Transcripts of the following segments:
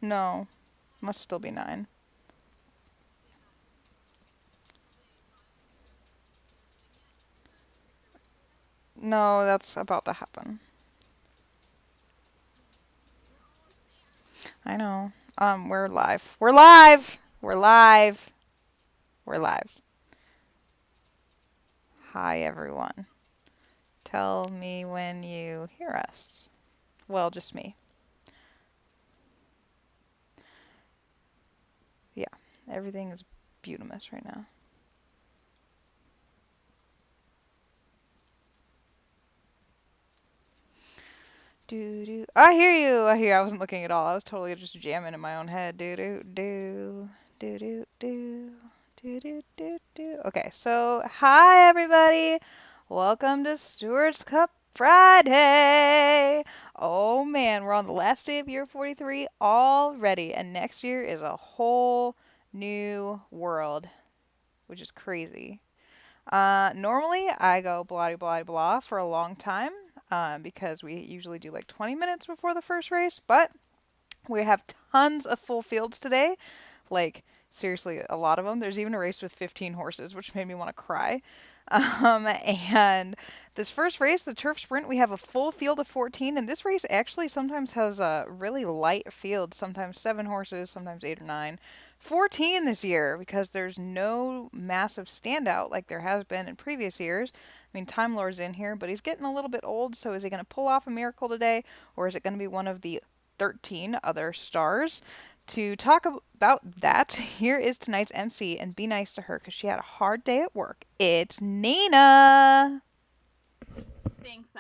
No, must still be 9. No, that's about to happen. I know. We're live. We're live. We're live. We're live. Hi, everyone. Tell me when you hear us. Well, just me. Yeah, everything is beautiful right now. Do do. I hear you. I hear. I wasn't looking at all. I was totally just jamming in my own head. Do do do do do do do do do do. Okay, so hi everybody. Welcome to Stewart's Cup Friday. Oh man, we're on the last day of year 43 already, and next year is a whole new world, which is crazy. Normally I go blah blah blah for a long time, because we usually do like 20 minutes before the first race, but we have tons of full fields today. Like, seriously, a lot of them. There's even a race with 15 horses, which made me want to cry. And this first race, the turf sprint, we have a full field of 14. And this race actually sometimes has a really light field, sometimes 7 horses, sometimes 8 or 9. 14 this year because there's no massive standout like there has been in previous years. I mean, Time Lord's in here, but he's getting a little bit old, so is he going to pull off a miracle today, or is it going to be one of the 13 other stars? To talk about that, here is tonight's MC, and be nice to her because she had a hard day at work. It's Nina. Thanks,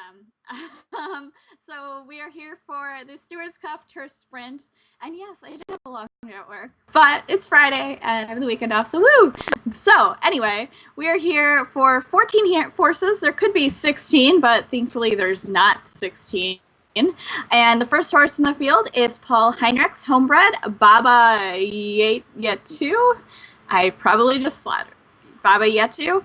so we are here for the Stewards Cup Turf Sprint, and yes, I did have a long day at work, but it's Friday and I have the weekend off, so woo! So anyway, we are here for 14 horses. There could be 16, but thankfully there's not 16. And the first horse in the field is Paul Heinrich's homebred, Baba Yetu. I probably just slaughtered Baba Yetu.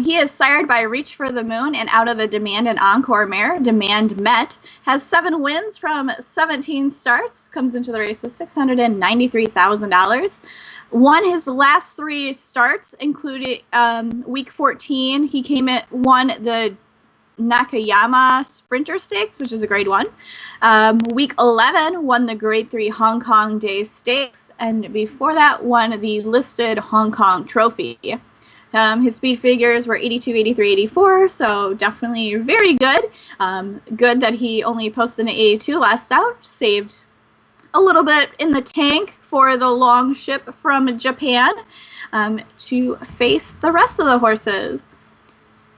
He is sired by Reach for the Moon and out of the Demand and Encore mare, Demand Met. Has 7 wins from 17 starts. Comes into the race with $693,000. Won his last 3 starts, including week 14. He won the Nakayama Sprinter Stakes, which is a grade 1. Week 11 won the grade 3 Hong Kong Day Stakes, and before that won the listed Hong Kong Trophy. His speed figures were 82, 83, 84, so definitely very good. Good that he only posted an 82 last out, saved a little bit in the tank for the long ship from Japan to face the rest of the horses.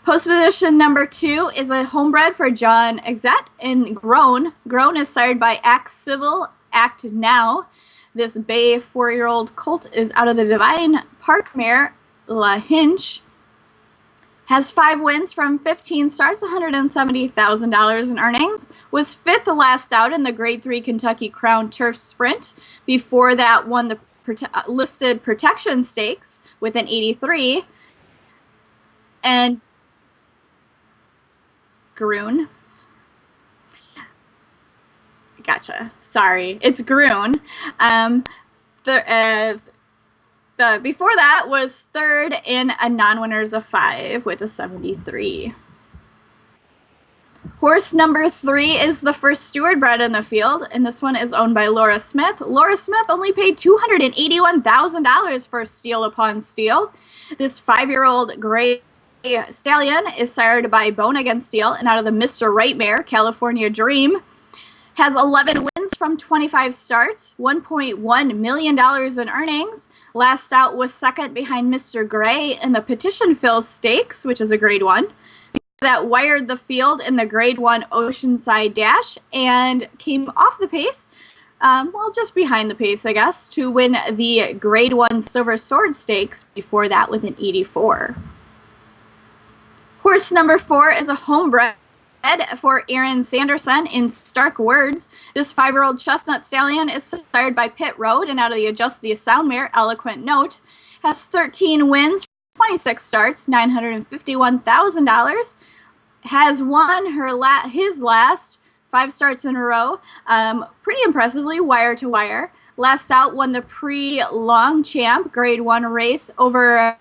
Post position number 2 is a homebred for John Exet in Grown. Grown is sired by Act Civil, Act Now. This bay 4-year-old colt is out of the Divine Park mare, La Hinch. Has 5 wins from 15 starts, $170,000 in earnings. Was 5th last out in the Grade 3 Kentucky Crown Turf Sprint. Before that, won the listed Protection Stakes with an 83. And Groon. Gotcha. Sorry. It's Groon. Before that was 3rd in a non-winners of 5 with a 73. Horse number 3 is the first Steward bred in the field, and this one is owned by Laura Smith. Laura Smith only paid $281,000 for Steal Upon Steel. This 5-year-old gray stallion is sired by Bone Against Steel and out of the Mr. Right mare, California Dream. Has 11 wins from 25 starts, $1.1 million in earnings. Last out was 2nd behind Mr. Gray in the Petition Fill Stakes, which is a grade 1. That wired the field in the grade 1 Oceanside Dash and came off the pace, just behind the pace, I guess, to win the grade 1 Silver Sword Stakes before that with an 84. Horse number 4 is a homebred for Aaron Sanderson in Stark Words. This 5-year-old chestnut stallion is sired by Pit Road and out of the Adjust the Sound mare, Eloquent Note. Has 13 wins, 26 starts, $951,000. Has won his last 5 starts in a row, pretty impressively, wire to wire. Last out won the pre-long champ Grade 1 race over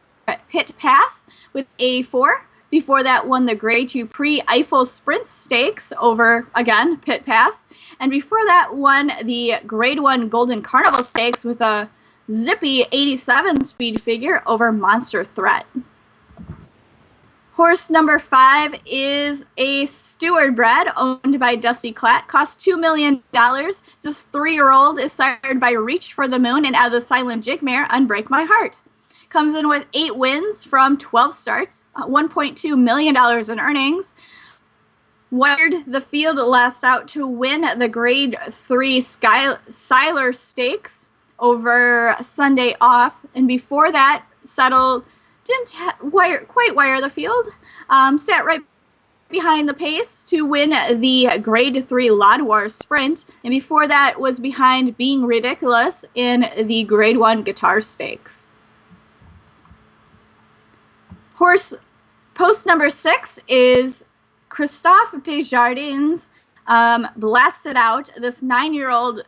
Pit Pass with 84. Before that won the Grade 2 pre-Eiffel Sprint Stakes over, again, Pit Pass. And before that won the Grade 1 Golden Carnival Stakes with a zippy 87 speed figure over Monster Threat. Horse number 5 is a Steward bred owned by Dusty Klatt. Costs $2 million. This 3-year-old is sired by Reach for the Moon and out of the Silent Jig mare, Unbreak My Heart. Comes in with 8 wins from 12 starts, $1.2 million in earnings. Wired the field last out to win the Grade 3 Siler Stakes over Sunday off. And before that, settled, didn't quite wire the field. Sat right behind the pace to win the Grade 3 Lodwar Sprint. And before that was behind Being Ridiculous in the Grade 1 Guitar Stakes. Horse post number 6 is Christophe Desjardins Blasted Out. This 9-year-old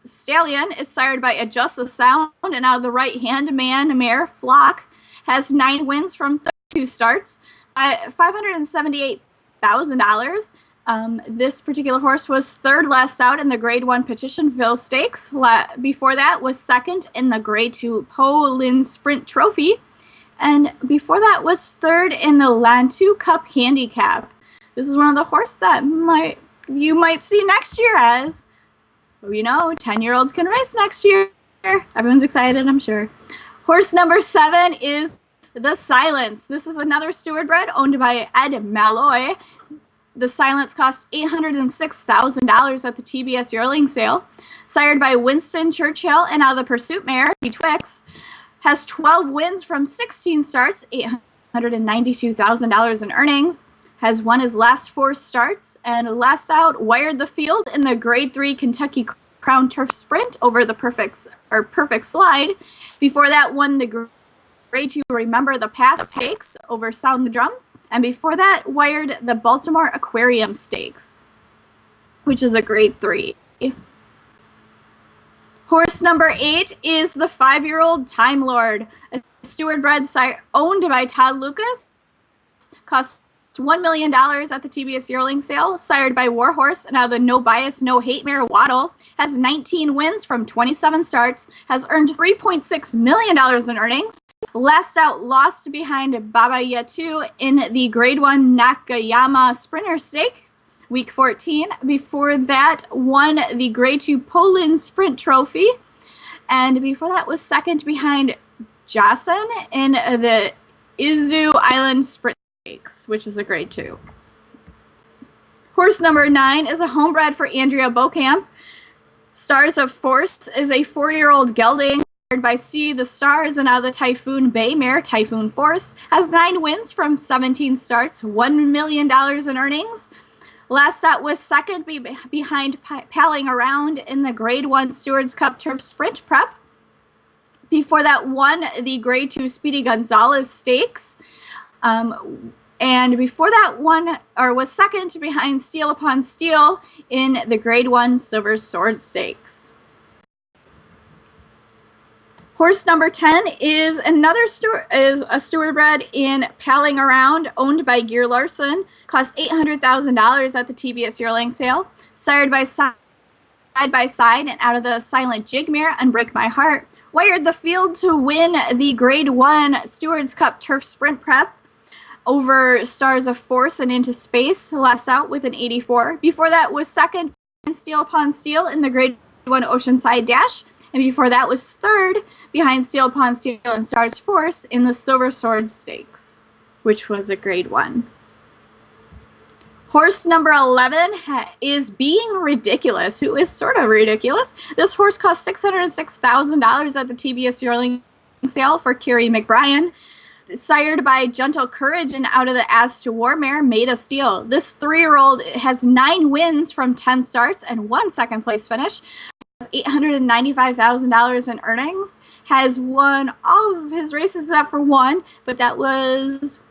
stallion is sired by Adjust the Sound and out of the right-hand man mare Flock. Has 9 wins from 32 starts, $578,000. This particular horse was 3rd last out in the Grade 1 Petitionville Stakes. Before that was 2nd in the Grade 2 Polin Sprint Trophy. And before that was 3rd in the Lantu Cup Handicap. This is one of the horses that you might see next year as, 10-year-olds can race next year. Everyone's excited, I'm sure. Horse number 7 is the Silence. This is another Steward bred owned by Ed Malloy. The Silence cost $806,000 at the TBS yearling sale. Sired by Winston Churchill and out of the Pursuit mare, Twix. Has 12 wins from 16 starts, $892,000 in earnings. Has won his last 4 starts, and last out wired the field in the Grade 3 Kentucky Crown Turf Sprint over the Perfect Slide. Before that, won the Grade 2 Remember the Past Stakes over Sound the Drums. And before that, wired the Baltimore Aquarium Stakes, which is a Grade 3. Horse number 8 is the 5-year-old Time Lord, a Steward bred owned by Todd Lucas. Costs $1 million at the TBS yearling sale. Sired by Warhorse and out of the No Bias, No Hate mare Waddle. Has 19 wins from 27 starts. Has earned $3.6 million in earnings. Last out lost behind Baba Yatu in the Grade 1 Nakayama Sprinter Stakes. Week 14. Before that, won the Grade 2 Poland Sprint Trophy. And before that was 2nd behind Jocelyn in the Izu Island Sprint Stakes, which is a Grade 2. Horse number 9 is a homebred for Andrea Beauchamp. Stars of Force is a 4-year-old gelding by See the Stars and out of the Typhoon Bay mare, Typhoon Force. Has 9 wins from 17 starts, $1 million in earnings. Last out was 2nd behind Palling Around in the Grade 1 Stewards Cup Turf Sprint Prep. Before that, won the Grade 2 Speedy Gonzalez Stakes. And before that, was 2nd behind Steel Upon Steel in the Grade 1 Silver Sword Stakes. Horse number 10 is a Steward bred in Palling Around, owned by Gear Larson. Cost $800,000 at the TBS yearling sale. Sired by Side by Side and out of the Silent Jig mare, Unbreak My Heart. Wired the field to win the Grade 1 Stewards Cup Turf Sprint Prep over Stars of Force and Into Space. Last out with an 84. Before that was 2nd Steel Upon Steel in the Grade 1 Oceanside Dash. And before that was 3rd behind Steel Upon Steel and Stars Force in the Silver Sword Stakes, which was a Grade 1. Horse number 11 is Being Ridiculous, who is sort of ridiculous. This horse cost $606,000 at the TBS yearling sale for Kerry McBrien. Sired by Gentle Courage and out of the As to War mare, Made of Steel. This 3-year-old has 9 wins from 10 starts and 1 second-place finish. $895,000 in earnings. Has won all of his races except for 1, but that was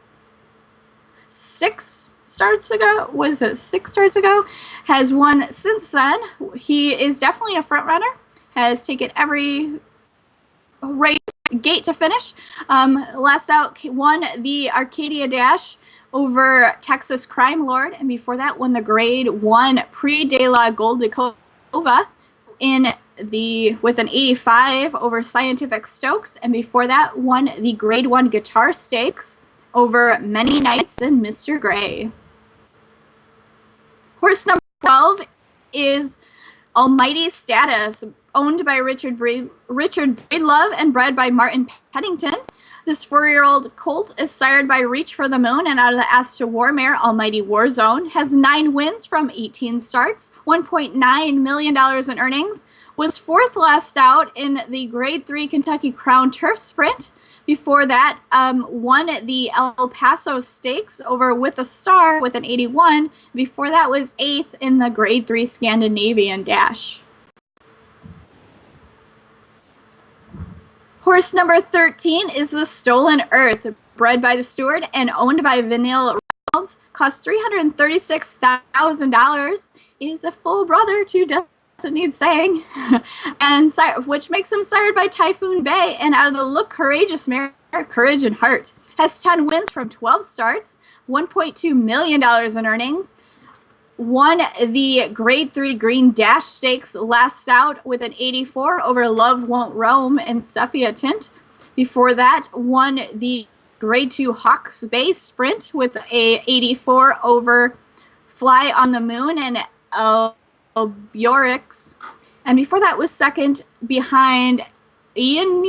6 starts ago. Was it 6 starts ago? Has won since then. He is definitely a front runner. has taken every race gate to finish. Last out won the Arcadia Dash over Texas Crime Lord, and before that won the Grade 1 Prix de la Goldicova in the with an 85 over Scientific Stokes, and before that won the Grade 1 Guitar Stakes over Many Nights and Mr. Gray. Horse number 12 is Almighty Status, owned by Richard Breedlove and bred by Martin Peddington. This 4-year-old colt is sired by Reach for the Moon and out of the Ask to War mare Almighty Warzone, has 9 wins from 18 starts, $1.9 million in earnings, was 4th last out in the Grade 3 Kentucky Crown Turf Sprint. Before that, won the El Paso Stakes over With a Star with an 81. Before that was 8th in the Grade 3 Scandinavian Dash. Horse number 13 is the Stolen Earth, bred by the Steward and owned by Vanille Reynolds. Cost $336,000. Is a full brother to Doesn't Need Saying, and which makes him sired by Typhoon Bay and out of the Look Courageous mare Courage and Heart. Has 10 wins from 12 starts, $1.2 million in earnings. Won the Grade 3 Green Dash Stakes last out with an 84 over Love Won't Roam and Sepia Tint. Before that, won the Grade 2 Hawks Bay Sprint with a 84 over Fly on the Moon and Bjorix. And before that was second behind Ian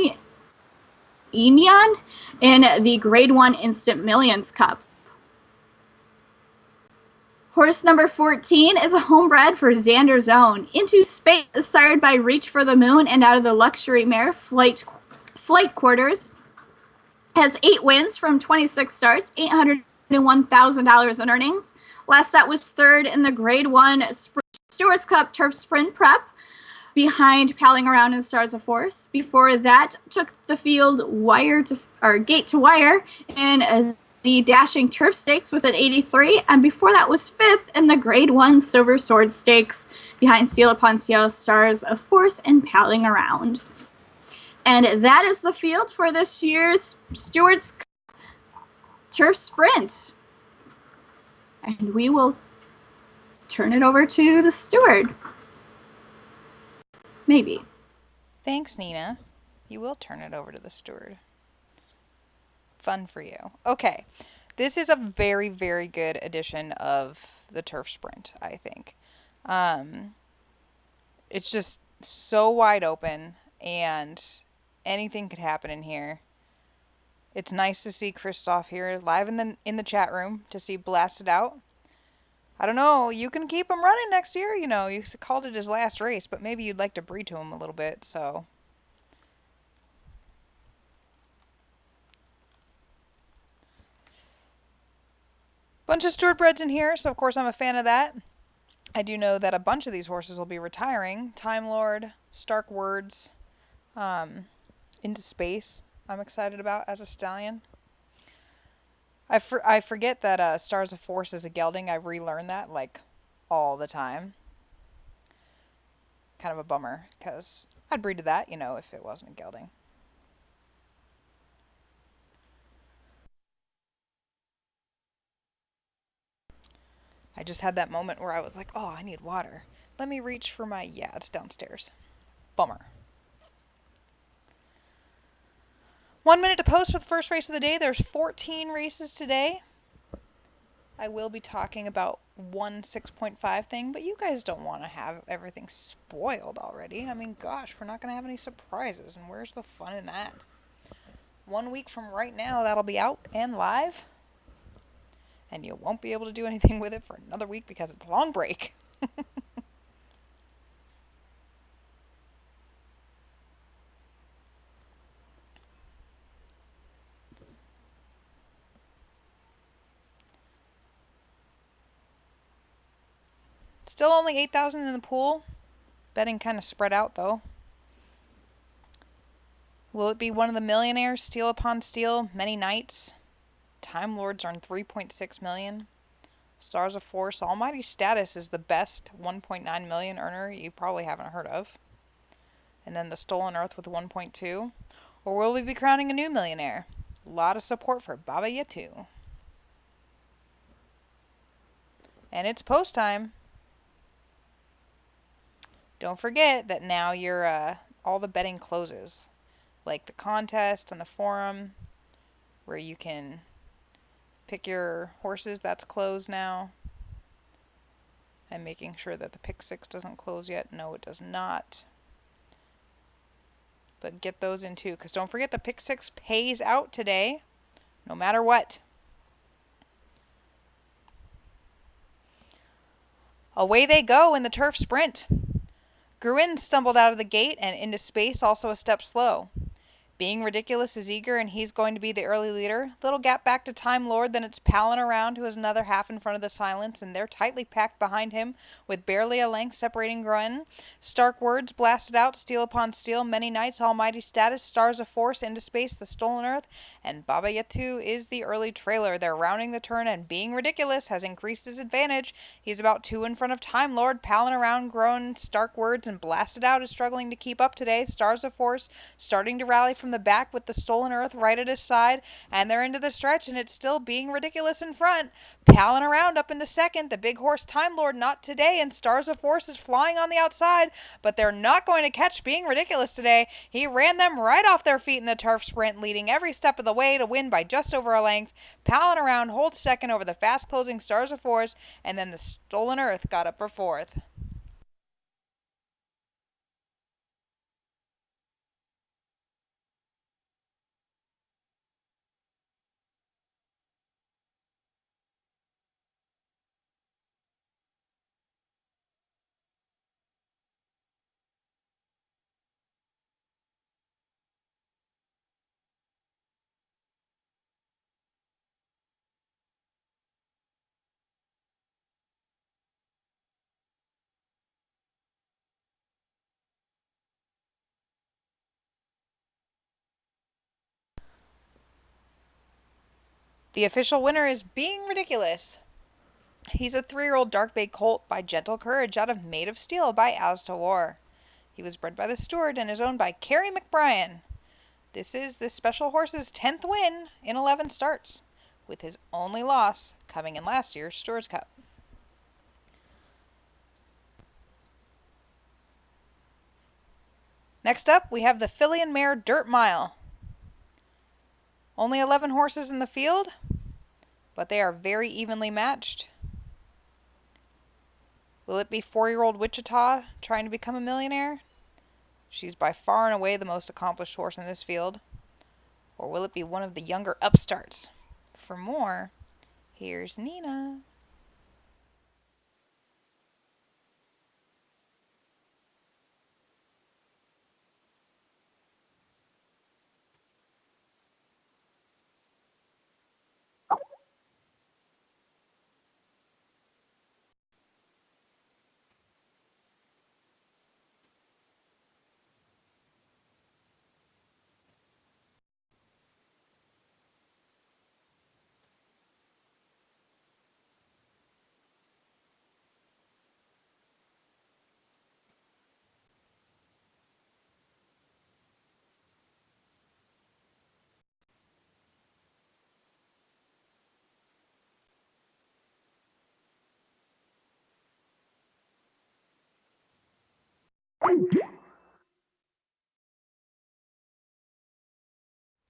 in the Grade 1 Instant Millions Cup. Horse number 14 is a homebred for Xander Zone. Into Space, sired by Reach for the Moon and out of the luxury mare Flight Quarters. Has 8 wins from 26 starts, $801,000 in earnings. Last out was 3rd in the Grade 1 Stewards Cup Turf Sprint Prep, behind Palling Around in Stars of Force. Before that, took the field gate to wire in the Dashing Turf Stakes with an 83, and before that was 5th in the Grade 1 Silver Sword Stakes, behind Steel Upon Steel, Stars of Force, and Palling Around. And that is the field for this year's Stewards Turf Sprint. And we will turn it over to the steward. Maybe. Thanks, Nina. You will turn it over to the steward. Fun for you. Okay. This is a very, very good edition of the Turf Sprint, I think. It's just so wide open, and anything could happen in here. It's nice to see Christoph here live in the chat room to see Blasted Out. I don't know, you can keep him running next year, you know. You called it his last race, but maybe you'd like to breed to him a little bit, so. Bunch of Steward breds in here, so of course I'm a fan of that. I do know that a bunch of these horses will be retiring. Time Lord, Stark Words, Into Space, I'm excited about as a stallion. I forget that Stars of Force is a gelding. I relearn that like all the time. Kind of a bummer, because I'd breed to that, you know, if it wasn't a gelding. I just had that moment where I was like, oh, I need water. Let me reach for my, yeah, it's downstairs. Bummer. 1 minute to post for the first race of the day. There's 14 races today. I will be talking about one 6.5 thing, but you guys don't want to have everything spoiled already. I mean, gosh, we're not going to have any surprises, and where's the fun in that? 1 week from right now, that'll be out and live, and you won't be able to do anything with it for another week because it's a long break. Still only 8,000 in the pool. Betting kind of spread out, though. Will it be one of the millionaires? Steel Upon Steel, Many Nights. Time Lords earn 3.6 million. Stars of Force, Almighty Status is the best 1.9 million earner you probably haven't heard of. And then the Stolen Earth with 1.2. Or will we be crowning a new millionaire? A lot of support for Baba Yatu. And it's post time. Don't forget that now all the betting closes. Like the contest and the forum where you can pick your horses, that's closed now. I'm making sure that the pick six doesn't close yet. No, it does not. But get those in too, because don't forget the pick six pays out today, no matter what. Away they go in the turf sprint. Gruen stumbled out of the gate and into space, also a step slow. Being Ridiculous is eager, and he's going to be the early leader. Little gap back to Time Lord, then it's Palin Around, who is another half in front of the Silence, and they're tightly packed behind him, with barely a length separating Gruen. Stark Words blasted out, Steel Upon Steel, Many Nights, Almighty Status, Stars of Force, Into Space, The Stolen Earth, and Baba Yatu is the early trailer. They're rounding the turn, and Being Ridiculous has increased his advantage. He's about 2 in front of Time Lord. Palin Around, Gruen, Stark Words, and Blasted Out is struggling to keep up today. Stars of Force starting to rally from the back with the Stolen Earth right at his side, and they're into the stretch, and it's still Being Ridiculous in front. Palin Around up into second. The big horse Time Lord not today, and Stars of Force is flying on the outside, but they're not going to catch Being Ridiculous today. He ran them right off their feet in the turf sprint, leading every step of the way to win by just over a length. Palin Around holds second over the fast closing Stars of Force, and then the Stolen Earth got up for fourth. The official winner is Being Ridiculous. He's a 3-year-old dark bay colt by Gentle Courage out of Made of Steel by As to War. He was bred by the Steward and is owned by Carrie McBrien. This is this special horse's 10th win in 11 starts, with his only loss coming in last year's Stewards Cup. Next up, we have the Filly and Mare Dirt Mile. Only 11 horses in the field, but they are very evenly matched. Will it be 4-year-old Wichita trying to become a millionaire? She's by far and away the most accomplished horse in this field. Or will it be one of the younger upstarts? For more, here's Nina.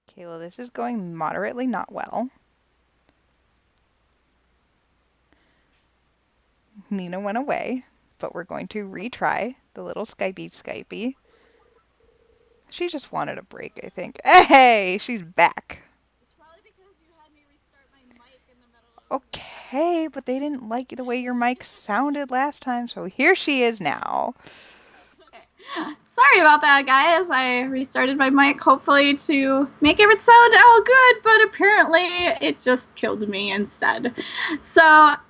Okay, well, this is going moderately not well. Nina went away, but we're going to retry the little Skypey. She just wanted a break, I think. Hey, she's back. It's probably because you had me restart my mic in the middle of Okay, but they didn't like the way your mic sounded last time, so here she is now. Sorry about that, guys. I restarted my mic hopefully to make it sound all good, but apparently it just killed me instead. So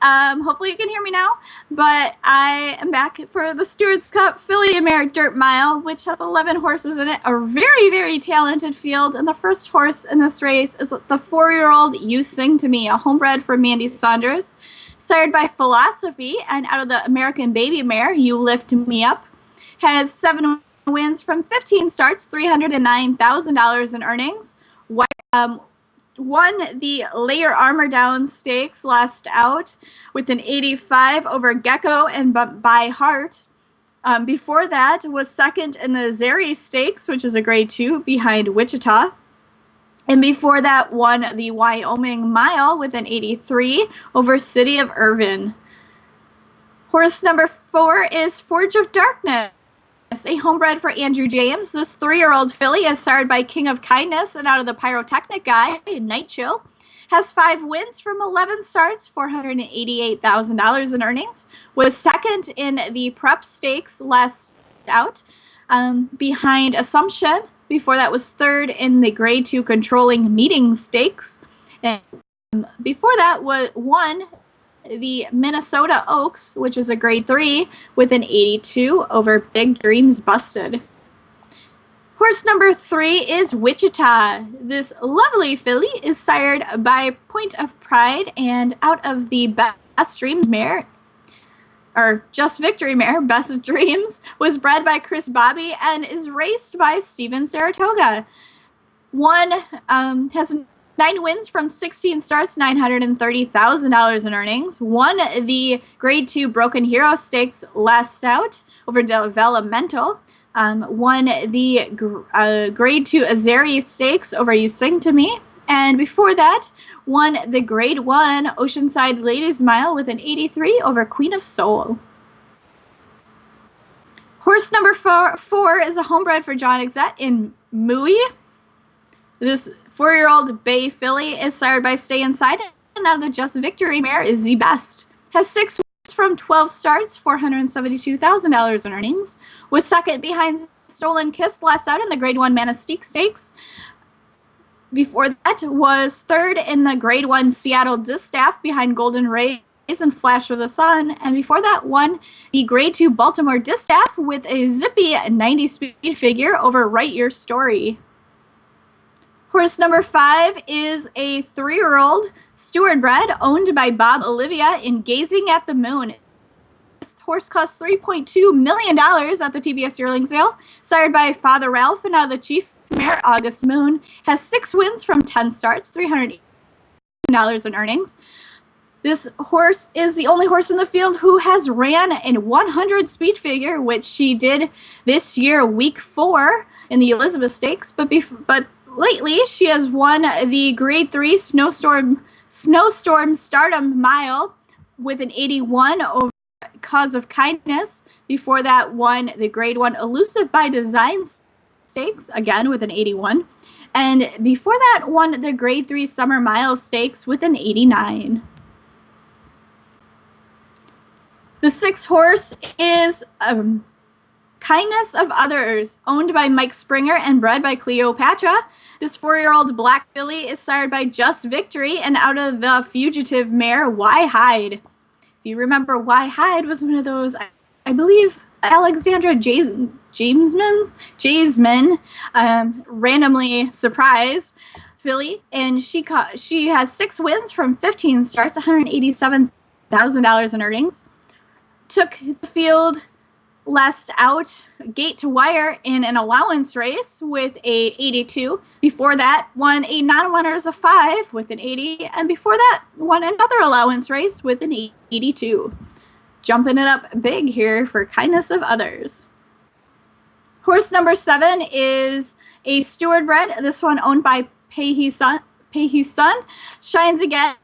hopefully you can hear me now. But I am back for the Stewards Cup Filly and Mare Dirt Mile, which has 11 horses in it, a very, very talented field. And the first horse in this race is the 4-year-old You Sing to Me, a homebred for Mandy Saunders, sired by Philosophy, and out of the American Baby Mare, You Lift Me Up. Has 7 wins from 15 starts, $309,000 in earnings. Won the Layer Armor Down Stakes last out with an 85 over Gecko and By Heart. Before that was second in the Zeri Stakes, which is a grade 2 behind Wichita. And before that won the Wyoming Mile with an 83 over City of Irvin. Horse number 4 is Forge of Darkness, a homebred for Andrew James. This 3-year-old filly is started by King of Kindness and out of the Pyrotechnic Guy, Night Chill. Has 5 wins from 11 starts, $488,000 in earnings. Was second in the Prep Stakes last out, behind Assumption. Before that was third in the Grade 2 Controlling Meeting Stakes. And before that won the Minnesota Oaks, which is a grade 3, with an 82 over Big Dreams Busted. Horse number 3 is Wichita. This lovely filly is sired by Point of Pride and out of the Best Dreams mare, or Just Victory mare, Best Dreams, was bred by Chris Bobby and is raced by Steven Saratoga. Has 9 wins from 16 starts, $930,000 in earnings. Won the Grade 2 Broken Hero Stakes last out over Developmental. Won the Grade 2 Azeri Stakes over You Sing to Me. And before that, won the Grade 1 Oceanside Ladies Mile with an 83 over Queen of Soul. Horse number 4 is a homebred for John Exet in Mui. This 4-year-old bay filly is sired by Stay Inside, and out of the Just Victory mare is The Best. Has 6 wins from 12 starts, $472,000 in earnings. Was second behind Stolen Kiss last out in the Grade 1 Manastique Stakes. Before that was third in the Grade 1 Seattle Distaff behind Golden Rays and Flash of the Sun. And before that won the Grade 2 Baltimore Distaff with a zippy 90 speed figure over Write Your Story. Horse number 5 is a 3-year-old Steward bred owned by Bob Olivia in Gazing at the Moon. This horse cost $3.2 million at the TBS yearling sale. Sired by Father Ralph and out of the Chief mare August Moon. Has 6 wins from 10 starts, $380 in earnings. This horse is the only horse in the field who has ran in 100 speed figure, which she did this year, week 4 in the Elizabeth Stakes. But lately, she has won the Grade 3 Snowstorm Stardom Mile with an 81 over Cause of Kindness. Before that, won the Grade 1 Elusive by Design Stakes, again with an 81. And before that, won the Grade 3 Summer Mile Stakes with an 89. The 6th horse is Kindness of Others, owned by Mike Springer and bred by Cleopatra. This 4-year-old black filly is sired by Just Victory and out of the fugitive mare Y Hyde. If you remember, Y Hyde was one of those, I believe, Alexandra Jasmine, randomly surprise filly, and she has 6 wins from 15 starts, $187,000 in earnings. Took the field last out, gate to wire in an allowance race with a 82. Before that, won a non-winners of 5 with an 80, and before that, won another allowance race with an 82. Jumping it up big here for Kindness of Others. Horse number 7 is a Steward bred. This one owned by Peihi's Son. Shines Again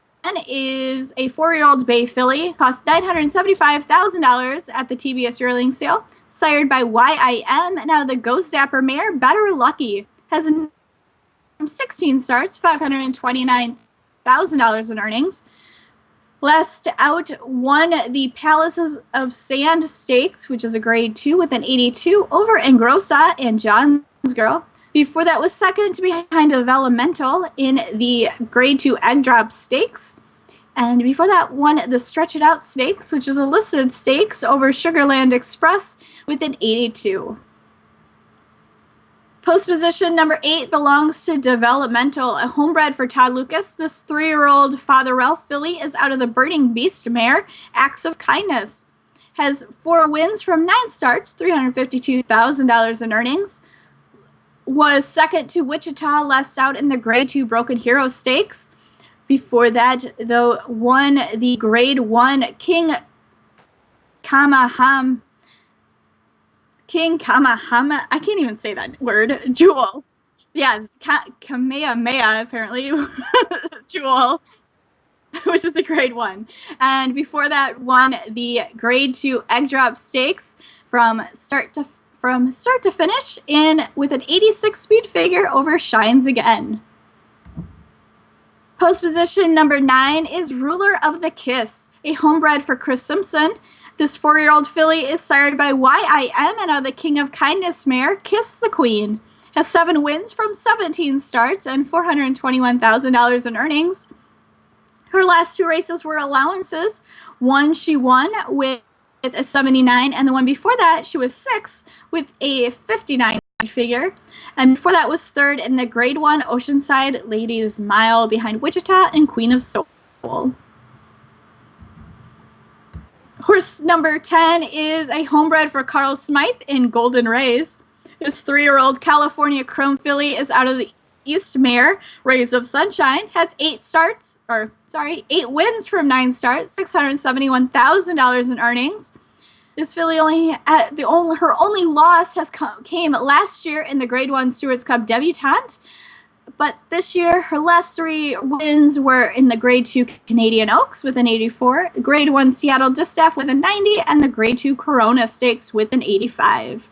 is a 4-year-old bay filly. Cost $975,000 at the TBS yearling sale. Sired by YIM and out of the Ghost Zapper mare, Better Lucky. Has 16 starts, $529,000 in earnings. Last out, won the Palaces of Sand Stakes, which is a grade 2 with an 82 over Engrosa and John's Girl. Before that was second behind Developmental in the grade 2 Egg Drop Stakes. And before that won the Stretch It Out Stakes, which is a listed stakes over Sugarland Express with an 82. Post position number 8 belongs to Developmental, a homebred for Todd Lucas. This 3-year-old Father Ralph filly is out of the Burning Beast mare, Acts of Kindness. has 4 wins from 9 starts, $352,000 in earnings. Was second to Wichita last out in the Grade 2 Broken Hero Stakes. Before that, though, won the Grade 1 Kamahama. I can't even say that word. Jewel. Yeah, Kamehameha, apparently. Jewel, which is a Grade 1. And before that, won the Grade 2 Egg Drop Stakes from start to finish with an 86 speed figure over Shines Again. Post position number 9 is Ruler of the Kiss, a homebred for Chris Simpson. This 4-year-old filly is sired by YIM and out of the King of Kindness mare, Kiss the Queen. Has 7 wins from 17 starts and $421,000 in earnings. Her last 2 races were allowances. One she won with a 79, and the one before that she was 6 with a 59 figure. And before that was third in the Grade 1 Oceanside Ladies Mile behind Wichita and Queen of Soul. Horse number 10 is a homebred for Carl Smythe in Golden Rays. His 3-year-old California Chrome filly is out of the East Mare, Rays of Sunshine, has 8 wins from 9 starts, $671,000 in earnings. This filly her only loss came last year in the Grade 1 Stewards Cup debutante. But this year, her last 3 wins were in the Grade 2 Canadian Oaks with an 84, Grade 1 Seattle Distaff with a 90, and the Grade 2 Corona Stakes with an 85.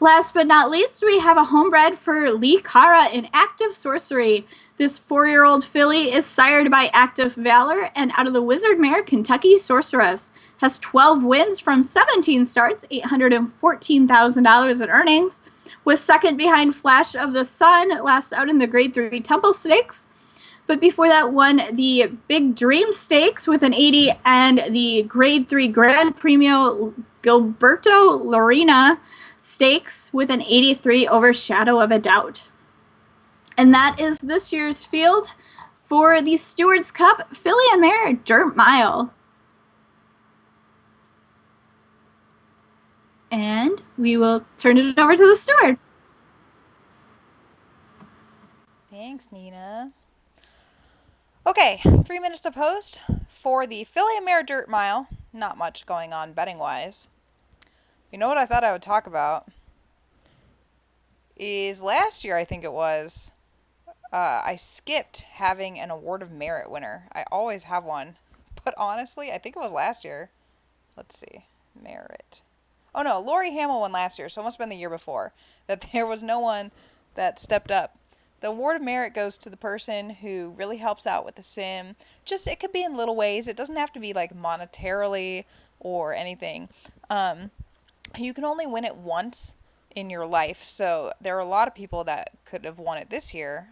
Last but not least, we have a homebred for Lee Cara in Active Sorcery. This 4-year-old filly is sired by Active Valor and out of the Wizard Mare, Kentucky Sorceress. Has 12 wins from 17 starts, $814,000 in earnings. Was second behind Flash of the Sun, last out in the Grade 3 Temple Stakes. But before that, won the Big Dream Stakes with an 80 and the Grade 3 Grand Premio Gilberto Lorena Stakes with an 83 over Shadow of a Doubt. And that is this year's field for the Stewards Cup Filly and Mare Dirt Mile. And we will turn it over to the steward. Thanks, Nina. Okay, 3 minutes to post for the Filly and Mare Dirt Mile. Not much going on betting-wise. You know what I thought I would talk about? Is last year, I think it was, I skipped having an Award of Merit winner. I always have one. But honestly, I think it was last year. Let's see. Merit. Oh no, Lori Hamill won last year, so it must have been the year before. That there was no one that stepped up. The Award of Merit goes to the person who really helps out with the sim. Just, it could be in little ways. It doesn't have to be like monetarily or anything. You can only win it once in your life. So there are a lot of people that could have won it this year,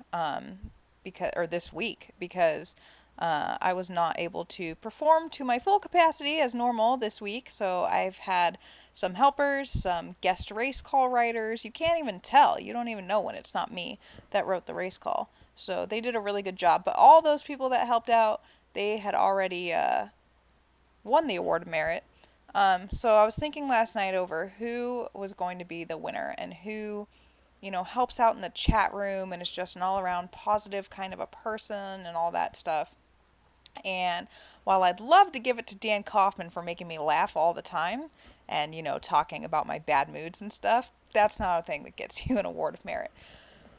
this week, because I was not able to perform to my full capacity as normal this week. So I've had some helpers, some guest race call writers. You can't even tell. You don't even know when it's not me that wrote the race call. So they did a really good job. But all those people that helped out, they had already won the Award of Merit. So I was thinking last night over who was going to be the winner and who, helps out in the chat room and is just an all-around positive kind of a person and all that stuff. And while I'd love to give it to Dan Kaufman for making me laugh all the time and, talking about my bad moods and stuff, that's not a thing that gets you an Award of Merit.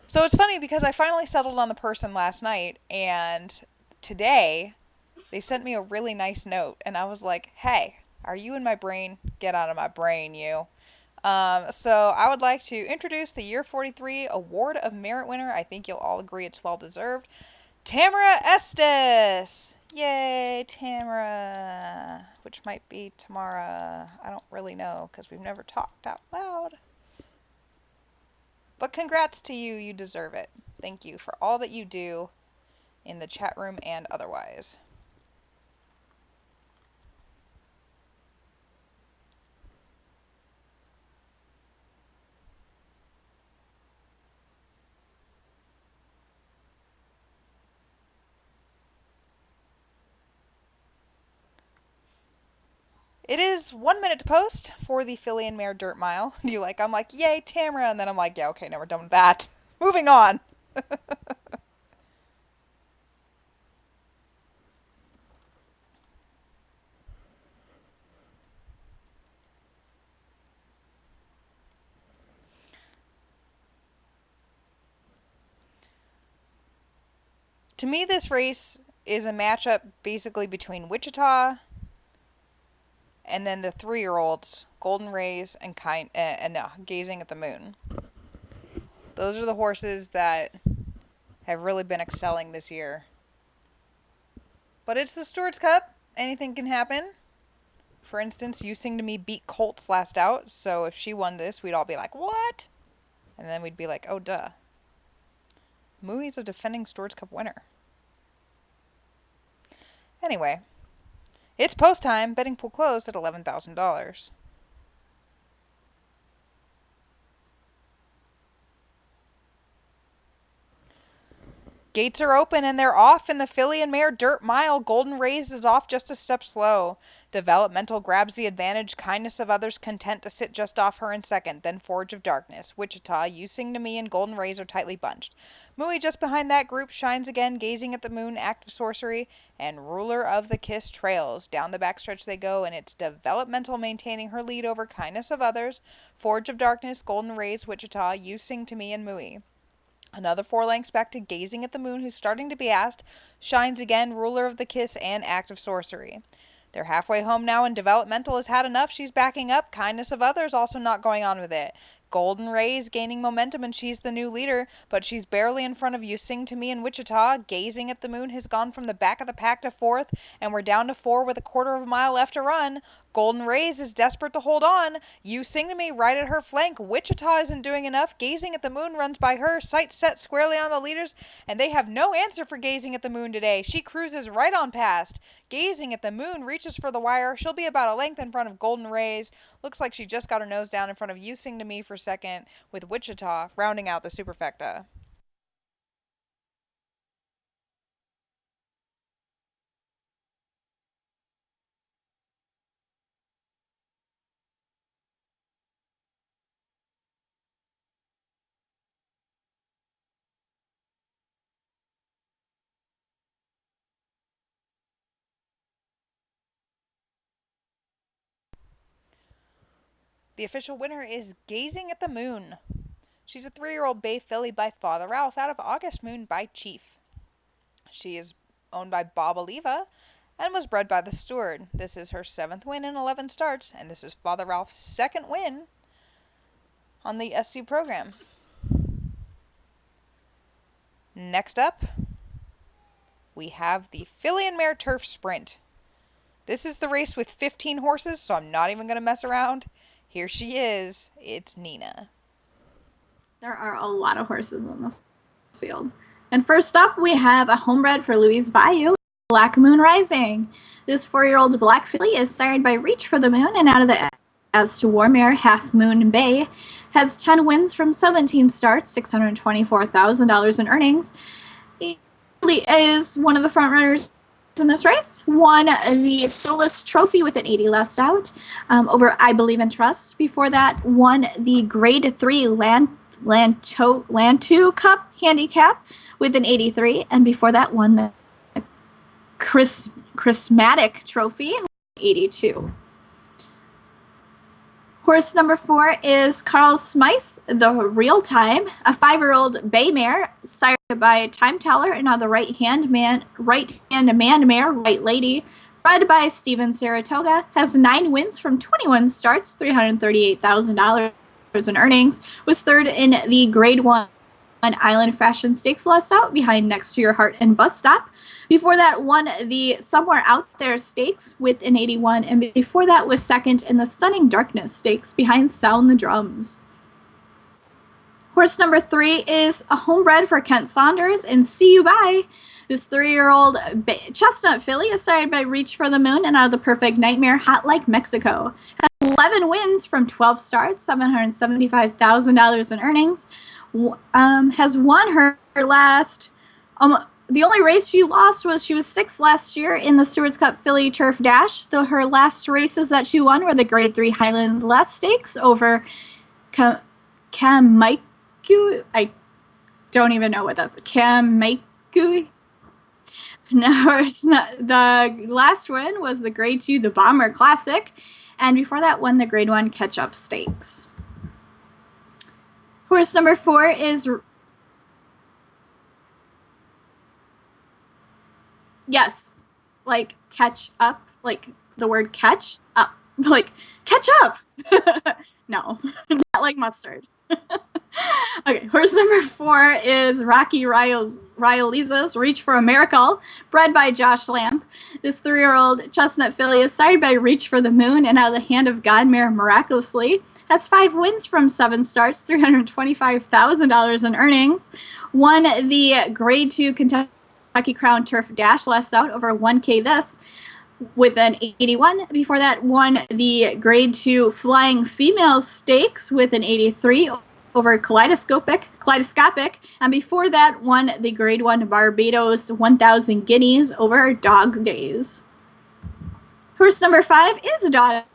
So it's funny because I finally settled on the person last night, and today they sent me a really nice note, and I was like, hey, are you in my brain? Get out of my brain, you. So I would like to introduce the Y43 Award of Merit winner. I think you'll all agree it's well deserved. Tamara Estes! Yay, Tamara! Which might be Tamara. I don't really know because we've never talked out loud. But congrats to you. You deserve it. Thank you for all that you do in the chat room and otherwise. It is 1 minute to post for the filly and mare dirt mile. I'm like, yay, Tamara. And then I'm like, yeah, okay, now we're done with that. Moving on. To me, this race is a matchup basically between Wichita and then the 3-year-olds, Golden Rays and Gazing at the Moon. Those are the horses that have really been excelling this year. But it's the Stewards Cup. Anything can happen. For instance, You Sing to Me beat Colts last out, so if she won this, we'd all be like, what? And then we'd be like, oh, duh. Mooey's a defending Stewards Cup winner. Anyway, it's post time. Betting pool closed at $11,000. Gates are open and they're off in the filly and mare dirt mile. Golden Rays is off just a step slow. Developmental grabs the advantage. Kindness of Others content to sit just off her in second. Then Forge of Darkness. Wichita, You Sing to Me, and Golden Rays are tightly bunched. Mooey just behind that group shines again. Gazing at the Moon, Act of Sorcery, and Ruler of the Kiss trails. Down the backstretch they go, and it's Developmental maintaining her lead over Kindness of Others, Forge of Darkness, Golden Rays, Wichita, You Sing to Me, and Mooey. Another 4 lengths back to Gazing at the Moon, who's starting to be asked, shines again, Ruler of the Kiss, and Act of Sorcery. They're halfway home now, and Developmental has had enough. She's backing up. Kindness of Others also not going on with it. Golden Rays gaining momentum, and she's the new leader, but she's barely in front of You Sing to Me in Wichita. Gazing at the Moon has gone from the back of the pack to 4th, and we're down to 4 with a quarter of a mile left to run. Golden Rays is desperate to hold on. You Sing to Me right at her flank. Wichita isn't doing enough. Gazing at the Moon runs by her, sights set squarely on the leaders, and they have no answer for Gazing at the Moon today. She cruises right on past. Gazing at the Moon reaches for the wire. She'll be about a length in front of Golden Rays. Looks like she just got her nose down in front of You Sing to Me for second, with Wichita rounding out the superfecta. The official winner is Gazing at the Moon. She's a 3-year-old bay filly by Father Ralph out of August Moon by Chief. She is owned by Bob Oliva and was bred by the Steward. This is her 7th win in 11 starts, and this is Father Ralph's 2nd win on the SC program. Next up, we have the Filly and Mare Turf Sprint. This is the race with 15 horses, so I'm not even going to mess around. Here she is. It's Nina. There are a lot of horses in this field. And first up, we have a homebred for Louise Bayou, Black Moon Rising. This 4-year-old black filly is sired by Reach for the Moon and out of the As to War Mare Half Moon Bay. Has 10 wins from 17 starts, $624,000 in earnings. He is one of the front runners in this race. Won the Solus Trophy with an 80 last out over I Believe in Trust. Before that, won the Grade 3 Lantu Cup handicap with an 83, and before that won the Chrismatic Trophy 82. Horse number 4 is Carl Smice, the Real Time, a 5-year-old bay mare, sired by Time Teller, and on the right-hand man mare, Right Lady, bred by Steven Saratoga, has 9 wins from 21 starts, $338,000 in earnings, was 3rd in the Grade 1 Island Fashion Stakes last out, behind Next to Your Heart and Bus Stop. Before that, won the Somewhere Out There Stakes with an 81, and before that was 2nd in the Stunning Darkness Stakes, behind Sound the Drums. Horse number 3 is a homebred for Kent Saunders and See You Bye. This 3-year-old chestnut filly is sired by Reach for the Moon and out of the Perfect Nightmare Hot Like Mexico. Has 11 wins from 12 starts, $775,000 in earnings. Has won her last The only race she lost was she was 6th last year in the Stewards Cup Filly Turf Dash. Though her last races that she won were the Grade 3 Highland Less Stakes over Kamaiku. I don't even know what that's. Kamaiku. No, it's not. The last win was the Grade 2 The Bomber Classic, and before that won the Grade 1 Catch-Up Stakes. Horse number 4 is... Yes, like catch up, like the word catch up, like catch up. No, not like mustard. Okay, horse number 4 is Rocky Rioliza's Reach for a Miracle, bred by Josh Lamp. This 3-year-old chestnut filly is sired by Reach for the Moon and out of the hand of God Mare Miraculously. Has 5 wins from 7 starts, $325,000 in earnings. Won the Grade 2 Kentucky Crown Turf Dash last out over 1K this with an 81. Before that, won the Grade 2 Flying Female Stakes with an 83 over Kaleidoscopic, and before that, won the Grade 1 Barbados 1,000 Guineas over Dog Days. Horse number 5 is Dog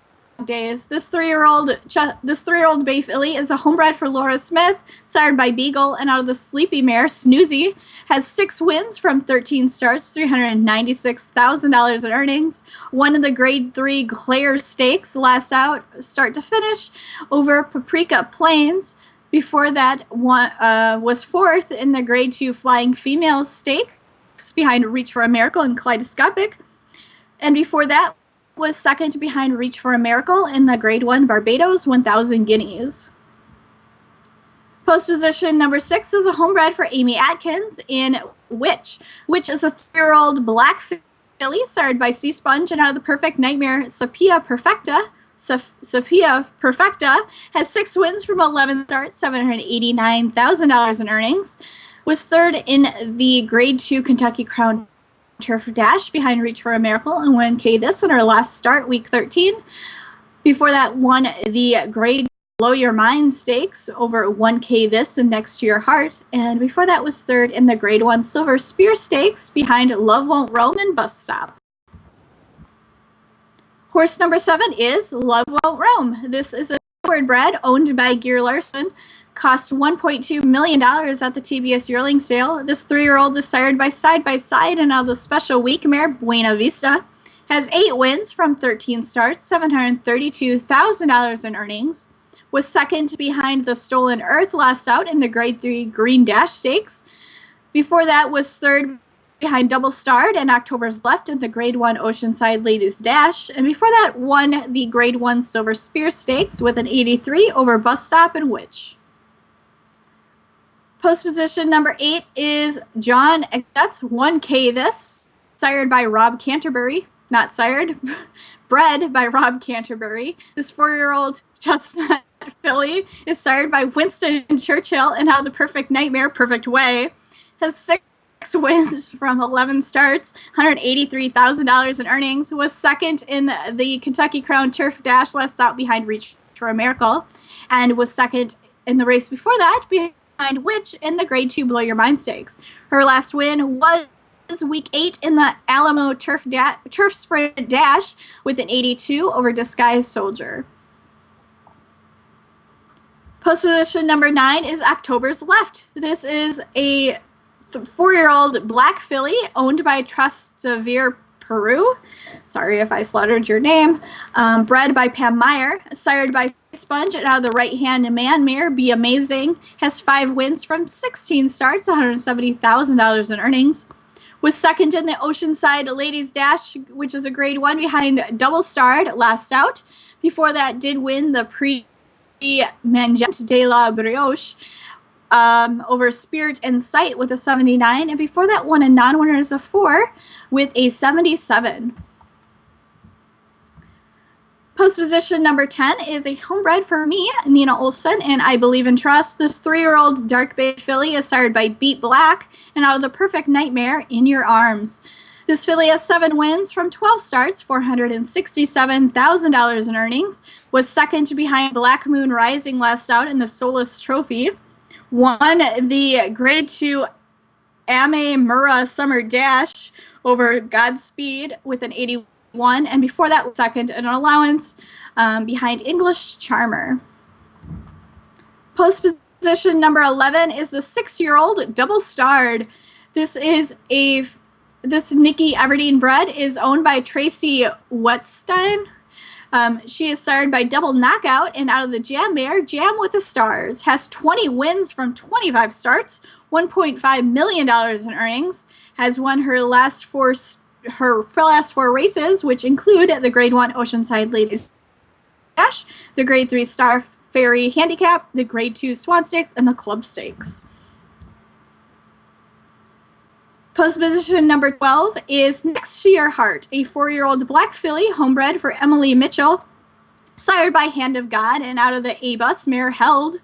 Days. This 3-year-old bay filly is a homebred for Laura Smith, sired by Beagle, and out of the sleepy mare Snoozy, has 6 wins from 13 starts, $396,000 in earnings. Won in the Grade 3 Clare Stakes last out, start to finish, over Paprika Plains. Before that, was 4th in the Grade 2 Flying Female Stakes behind Reach for a Miracle and Kaleidoscopic. And before that, was 2nd behind Reach for a Miracle in the Grade 1 Barbados 1,000 Guineas. Post position number 6 is a homebred for Amy Atkins in Witch. Witch is a 3-year-old black filly sired by Sea Sponge and out of the Perfect Nightmare Sophia Perfecta. Sophia Perfecta has 6 wins from 11 starts, $789,000 in earnings. Was 3rd in the Grade 2 Kentucky Crown Turf Dash behind Reach for a Miracle and 1K this in her last start, week 13. Before that, won the Grade Blow Your Mind Stakes over 1K this and Next to Your Heart. And before that was 3rd in the Grade 1 Silver Spear Stakes behind Love Won't Roam and Bus Stop. Horse number 7 is Love Won't Roam. This is a Steward bred owned by Gear Larson. Cost $1.2 million at the TBS yearling sale. This 3-year-old is sired by Side by Side and out of the special week mare Buena Vista. Has 8 wins from 13 starts, $732,000 in earnings. Was 2nd behind the Stolen Earth last out in the Grade 3 Green Dash Stakes. Before that was 3rd behind Double Starred and October's Left in the Grade 1 Oceanside Ladies Dash. And before that, won the Grade 1 Silver Spear Stakes with an 83 over Bus Stop and Witch. Post position number 8 is John That's 1K this, sired by Rob Canterbury. Not sired, bred by Rob Canterbury. This 4-year-old chestnut filly is sired by Winston Churchill and out of the Perfect Nightmare, Perfect Way. Has 6 wins from 11 starts, $183,000 in earnings. Was 2nd in the Kentucky Crown Turf Dash last out behind Reach for a Miracle. And was 2nd in the race before that behind Witch in the Grade 2 Blow Your Mind Stakes. Her last win was week 8 in the Alamo Turf Sprint Dash with an 82 over Disguised Soldier. Post position number 9 is October's Left. This is a 4-year-old black filly owned by Trastevere Peru. Sorry if I slaughtered your name. Bred by Pam Meyer, sired by Sponge and out of the right-hand man mare Be Amazing. Has 5 wins from 16 starts, $170,000 in earnings. Was 2nd in the Oceanside Ladies Dash, which is a Grade 1 behind Double Starred last out. Before that, did win the Prix Mangent de la Brioche over Spirit and Sight with a 79. And before that, won a non-winners of 4 with a 77. Post position number 10 is a homebred for me, Nina Olson, and I Believe in Trust. This 3-year-old dark bay filly is sired by Beat Black and out of the Perfect Nightmare, In Your Arms. This filly has 7 wins from 12 starts, $467,000 in earnings. Was 2nd behind Black Moon Rising last out in the Solace Trophy. Won the Grade 2 Ame Mura Summer Dash over Godspeed with an 81. And before that, second in allowance behind English Charmer. Post position number 11 is the 6-year-old Double Starred. This Nikki Everdeen bred is owned by Tracy Wetstein. She is started by Double Knockout, and out of the Jam mare, Jam with the Stars, has 20 wins from 25 starts, $1.5 million in earnings, has won her last four races, which include the Grade 1 Oceanside Ladies Dash, the Grade 3 Star Ferry Handicap, the Grade 2 Swan Stakes, and the Club Stakes. Post position number 12 is Next to Your Heart, a 4-year-old black filly homebred for Emily Mitchell, sired by Hand of God, and out of the A-Bus, mare Held,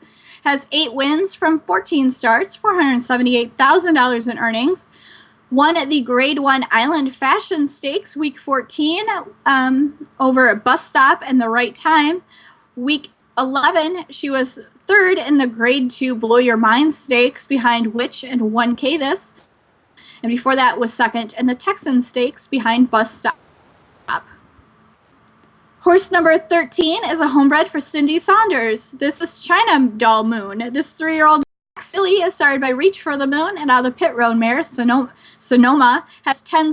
has 8 wins from 14 starts, $478,000 in earnings, won at the Grade 1 Island Fashion Stakes, Week 14, over a Bus Stop and the Right Time. Week 11, she was third in the Grade 2 Blow Your Mind Stakes behind Witch and 1K This. And before that was second in the Texan Stakes behind Bus Stop. Horse number 13 is a homebred for Cindy Saunders. This is China Doll Moon. This 3-year-old filly is started by Reach for the Moon, and out of the Pit Road mare, Sonoma, has 10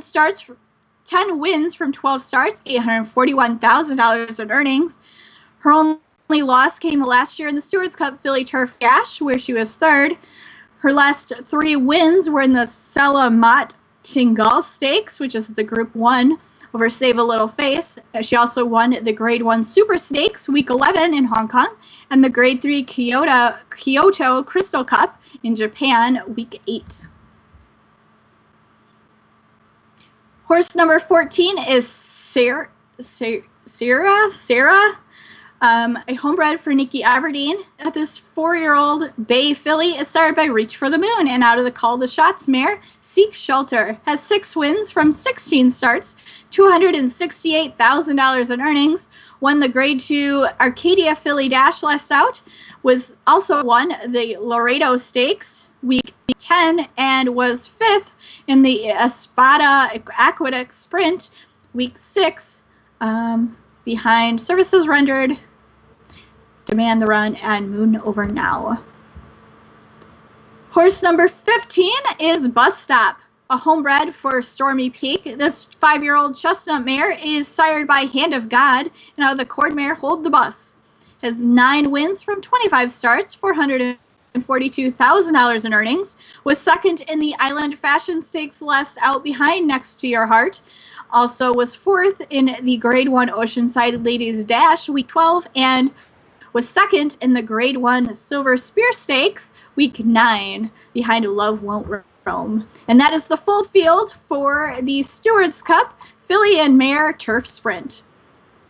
wins from 12 starts, $841,000 in earnings. Her only loss came last year in the Stewards Cup Filly Turf Gash, where she was third. Her last 3 wins were in the Salamat Tingal Stakes, which is the Group 1, over Save a Little Face. She also won the Grade 1 Super Stakes, Week 11 in Hong Kong, and the Grade 3 Kyoto Crystal Cup in Japan, Week 8. Horse number 14 is Sarah, a homebred for Nikki Everdeen. This 4-year-old bay filly is started by Reach for the Moon, and out of the Call the Shots mare, Seek Shelter, has 6 wins from 16 starts, $268,000 in earnings, won the Grade 2 Arcadia Filly Dash last out, was also won the Laredo Stakes, Week 10, and was 5th in the Espada Aqueduct Sprint, Week 6, behind Services Rendered, Demand the Run, and Moon Over Now. Horse number 15 is Bus Stop, a homebred for Stormy Peak. This 5-year-old chestnut mare is sired by Hand of God, and out of the Cord mare Hold the Bus. Has 9 wins from 25 starts, $442,000 in earnings. Was second in the Island Fashion Stakes last out behind Next to Your Heart. Also was 4th in the Grade 1 Oceanside Ladies Dash, Week 12, and was second in the Grade 1 Silver Spear Stakes, Week 9, behind Love Won't Roam. And that is the full field for the Stewards Cup Filly and Mare Turf Sprint.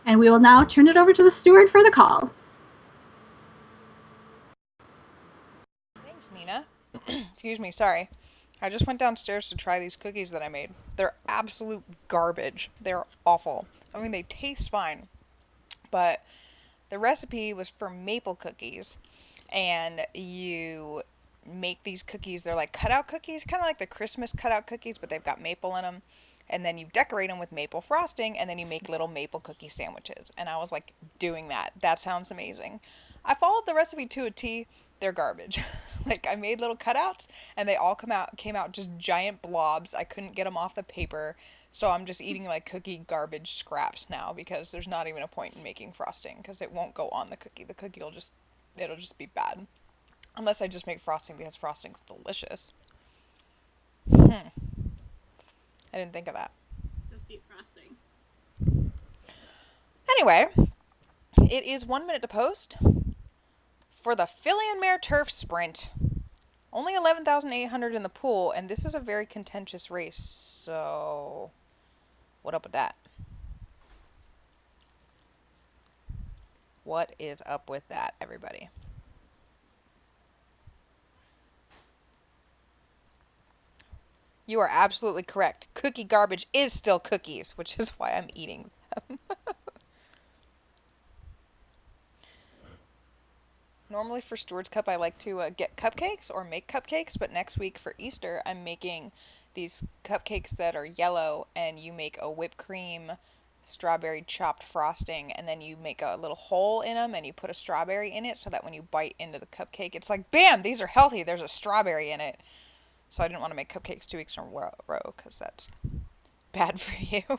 And we will now turn it over to the steward for the call. Thanks, Nina. Excuse me, sorry. I just went downstairs to try these cookies that I made. They're absolute garbage. They're awful. I mean, they taste fine, but the recipe was for maple cookies, and you make these cookies. They're like cutout cookies, kind of like the Christmas cutout cookies, but they've got maple in them. And then you decorate them with maple frosting, and then you make little maple cookie sandwiches. And I was like, doing that. That sounds amazing. I followed the recipe to a T. They're garbage. Like, I made little cutouts, and they all came out just giant blobs. I couldn't get them off the paper, so I'm just eating like cookie garbage scraps now, because there's not even a point in making frosting, because it won't go on the cookie. The cookie it'll just be bad. Unless I just make frosting, because frosting's delicious. I didn't think of that. Just eat frosting. Anyway, it is 1 minute to post for the Filly and Mare Turf Sprint. Only 11,800 in the pool, and this is a very contentious race, so what up with that? What is up with that, everybody? You are absolutely correct. Cookie garbage is still cookies, which is why I'm eating them. Normally for Steward's Cup, I like to get cupcakes or make cupcakes, but next week for Easter, I'm making these cupcakes that are yellow, and you make a whipped cream, strawberry chopped frosting, and then you make a little hole in them, and you put a strawberry in it so that when you bite into the cupcake, it's like, bam, these are healthy. There's a strawberry in it. So I didn't want to make cupcakes 2 weeks in a row because that's bad for you.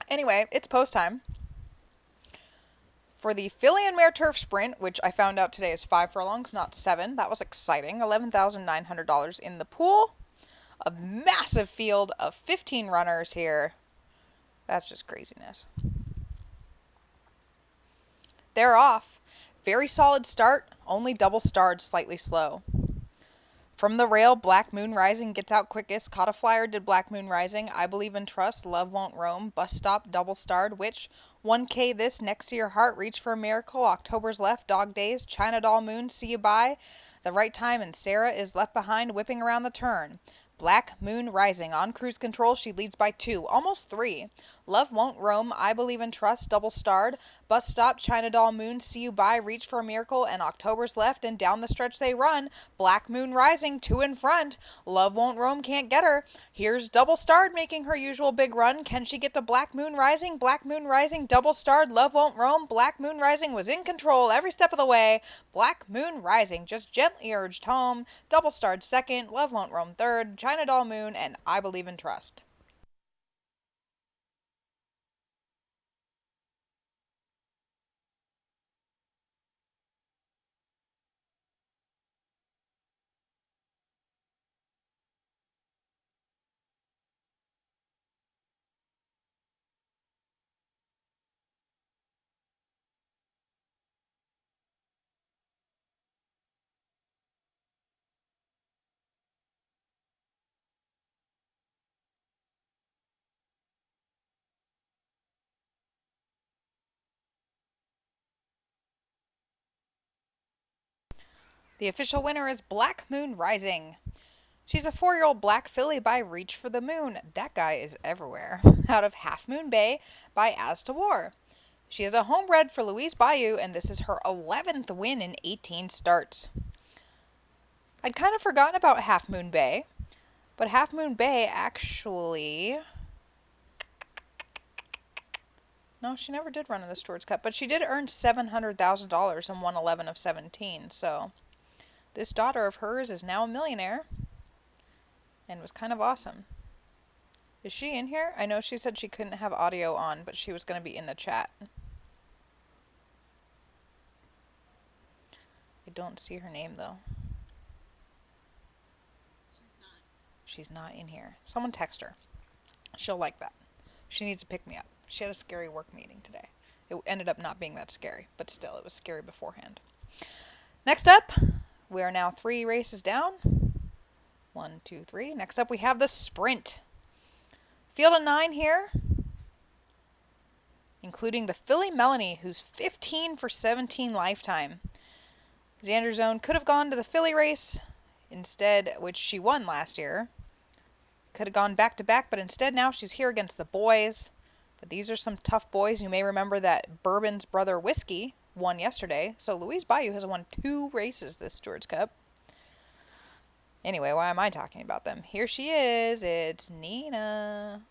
Anyway, it's post time for the filly and mare turf sprint, which I found out today is 5 furlongs, not 7. That was exciting. $11,900 in the pool. A massive field of 15 runners here. That's just craziness. They're off. Very solid start, only double starred, slightly slow. From the rail, Black Moon Rising gets out quickest. Caught a flyer, did Black Moon Rising. I Believe in Trust, Love Won't Roam. Bus Stop, double starred. Which, 1K this, Next to Your Heart, Reach for a Miracle. October's Left, Dog Days. China Doll Moon, See You Bye. The Right Time, and Sarah is Left Behind, whipping around the turn. Black Moon Rising. On cruise control, she leads by 2, almost 3. Love Won't Roam, I Believe in Trust, double starred. Bus Stop, China Doll Moon, See You Bye, Reach for a Miracle, and October's Left, and down the stretch they run. Black Moon Rising, 2 in front. Love Won't Roam, can't get her. Here's double starred making her usual big run. Can she get to Black Moon Rising? Black Moon Rising, double starred. Love Won't Roam. Black Moon Rising was in control every step of the way. Black Moon Rising just gently urged home. Double starred second. Love Won't Roam third. China Doll Moon, and I Believe in Trust. The official winner is Black Moon Rising. She's a 4-year-old black filly by Reach for the Moon. That guy is everywhere. Out of Half Moon Bay by As to War. She is a homebred for Louise Bayou, and this is her 11th win in 18 starts. I'd kind of forgotten about Half Moon Bay, but Half Moon Bay actually... No, she never did run in the Stewards Cup, but she did earn $700,000 and won 11 of 17, so this daughter of hers is now a millionaire and was kind of awesome. Is she in here? I know she said she couldn't have audio on, but she was going to be in the chat. I don't see her name, though. She's not in here. Someone text her. She'll like that. She needs to pick me up. She had a scary work meeting today. It ended up not being that scary, but still, it was scary beforehand. Next up, we are now 3 races down. 1, 2, 3. Next up, we have the sprint. Field of 9 here, including the filly Melanie, who's 15 for 17 lifetime. Xander Zone could have gone to the filly race instead, which she won last year. Could have gone back-to-back, but instead now she's here against the boys. But these are some tough boys. You may remember that Bourbon's brother Whiskey won yesterday. So Louise Bayou has won 2 races this Stewards Cup. Anyway, why am I talking about them? Here she is. It's Nina.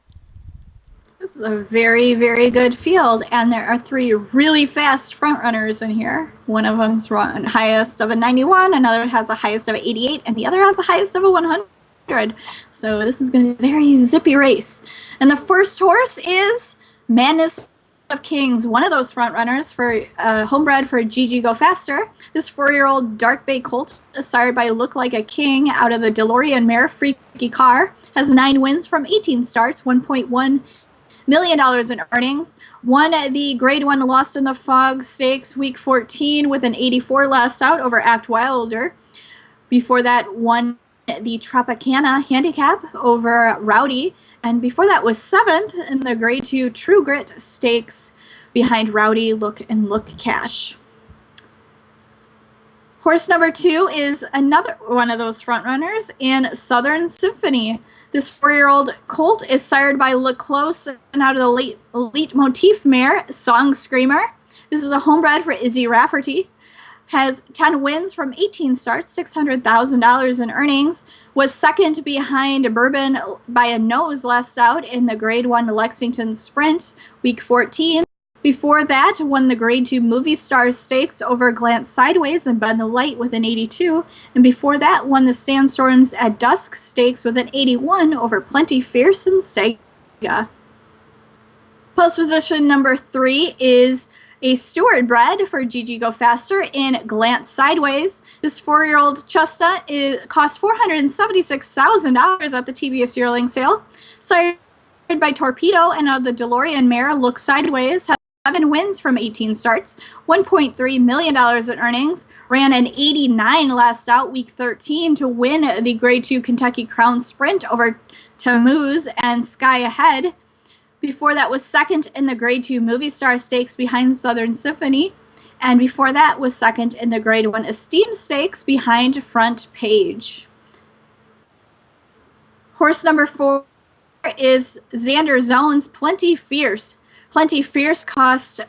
This is a very, very good field, and there are 3 really fast front runners in here. One of them's run highest of a 91, another has a highest of a 88, and the other has a highest of a 100. So this is going to be a very zippy race. And the first horse is Madness of Kings, one of those front runners for homebred for Gigi Go Faster. This 4-year-old Dark Bay colt, sired by Look Like a King out of the DeLorean mare Freaky Car, has 9 wins from 18 starts, $1.1 million in earnings. Won the Grade 1 Lost in the Fog Stakes Week 14 with an 84 last out over Act Wilder. Before that, won the Tropicana Handicap over Rowdy, and before that was 7th in the Grade 2 True Grit Stakes behind Rowdy, Look and Look Cash. Horse number 2 is another one of those front runners in Southern Symphony. This 4-year-old colt is sired by Look Close and out of the late elite motif mare Song Screamer. This is a homebred for Izzy Rafferty. Has 10 wins from 18 starts, $600,000 in earnings. Was second behind Bourbon by a nose last out in the Grade 1 Lexington Sprint, Week 14. Before that, won the Grade 2 Movie Stars Stakes over Glance Sideways and Bend the Light with an 82. And before that, won the Sandstorms at Dusk Stakes with an 81 over Plenty Fierce and Sega. Post position number 3 is a Steward bred for Gigi Go Faster in Glance Sideways. This 4-year-old chestnut cost $476,000 at the TBS yearling sale. Sired by Torpedo and the DeLorean mare Look Sideways. 7 wins from 18 starts, $1.3 million in earnings, ran an 89 last out, Week 13, to win the Grade 2 Kentucky Crown Sprint over Tammuz and Sky Ahead. Before that was second in the Grade 2 Movie Star Stakes behind Southern Symphony, and before that was second in the Grade 1 Esteem Stakes behind Front Page. Horse number 4 is Xander Zone's Plenty Fierce. Plenty Fierce cost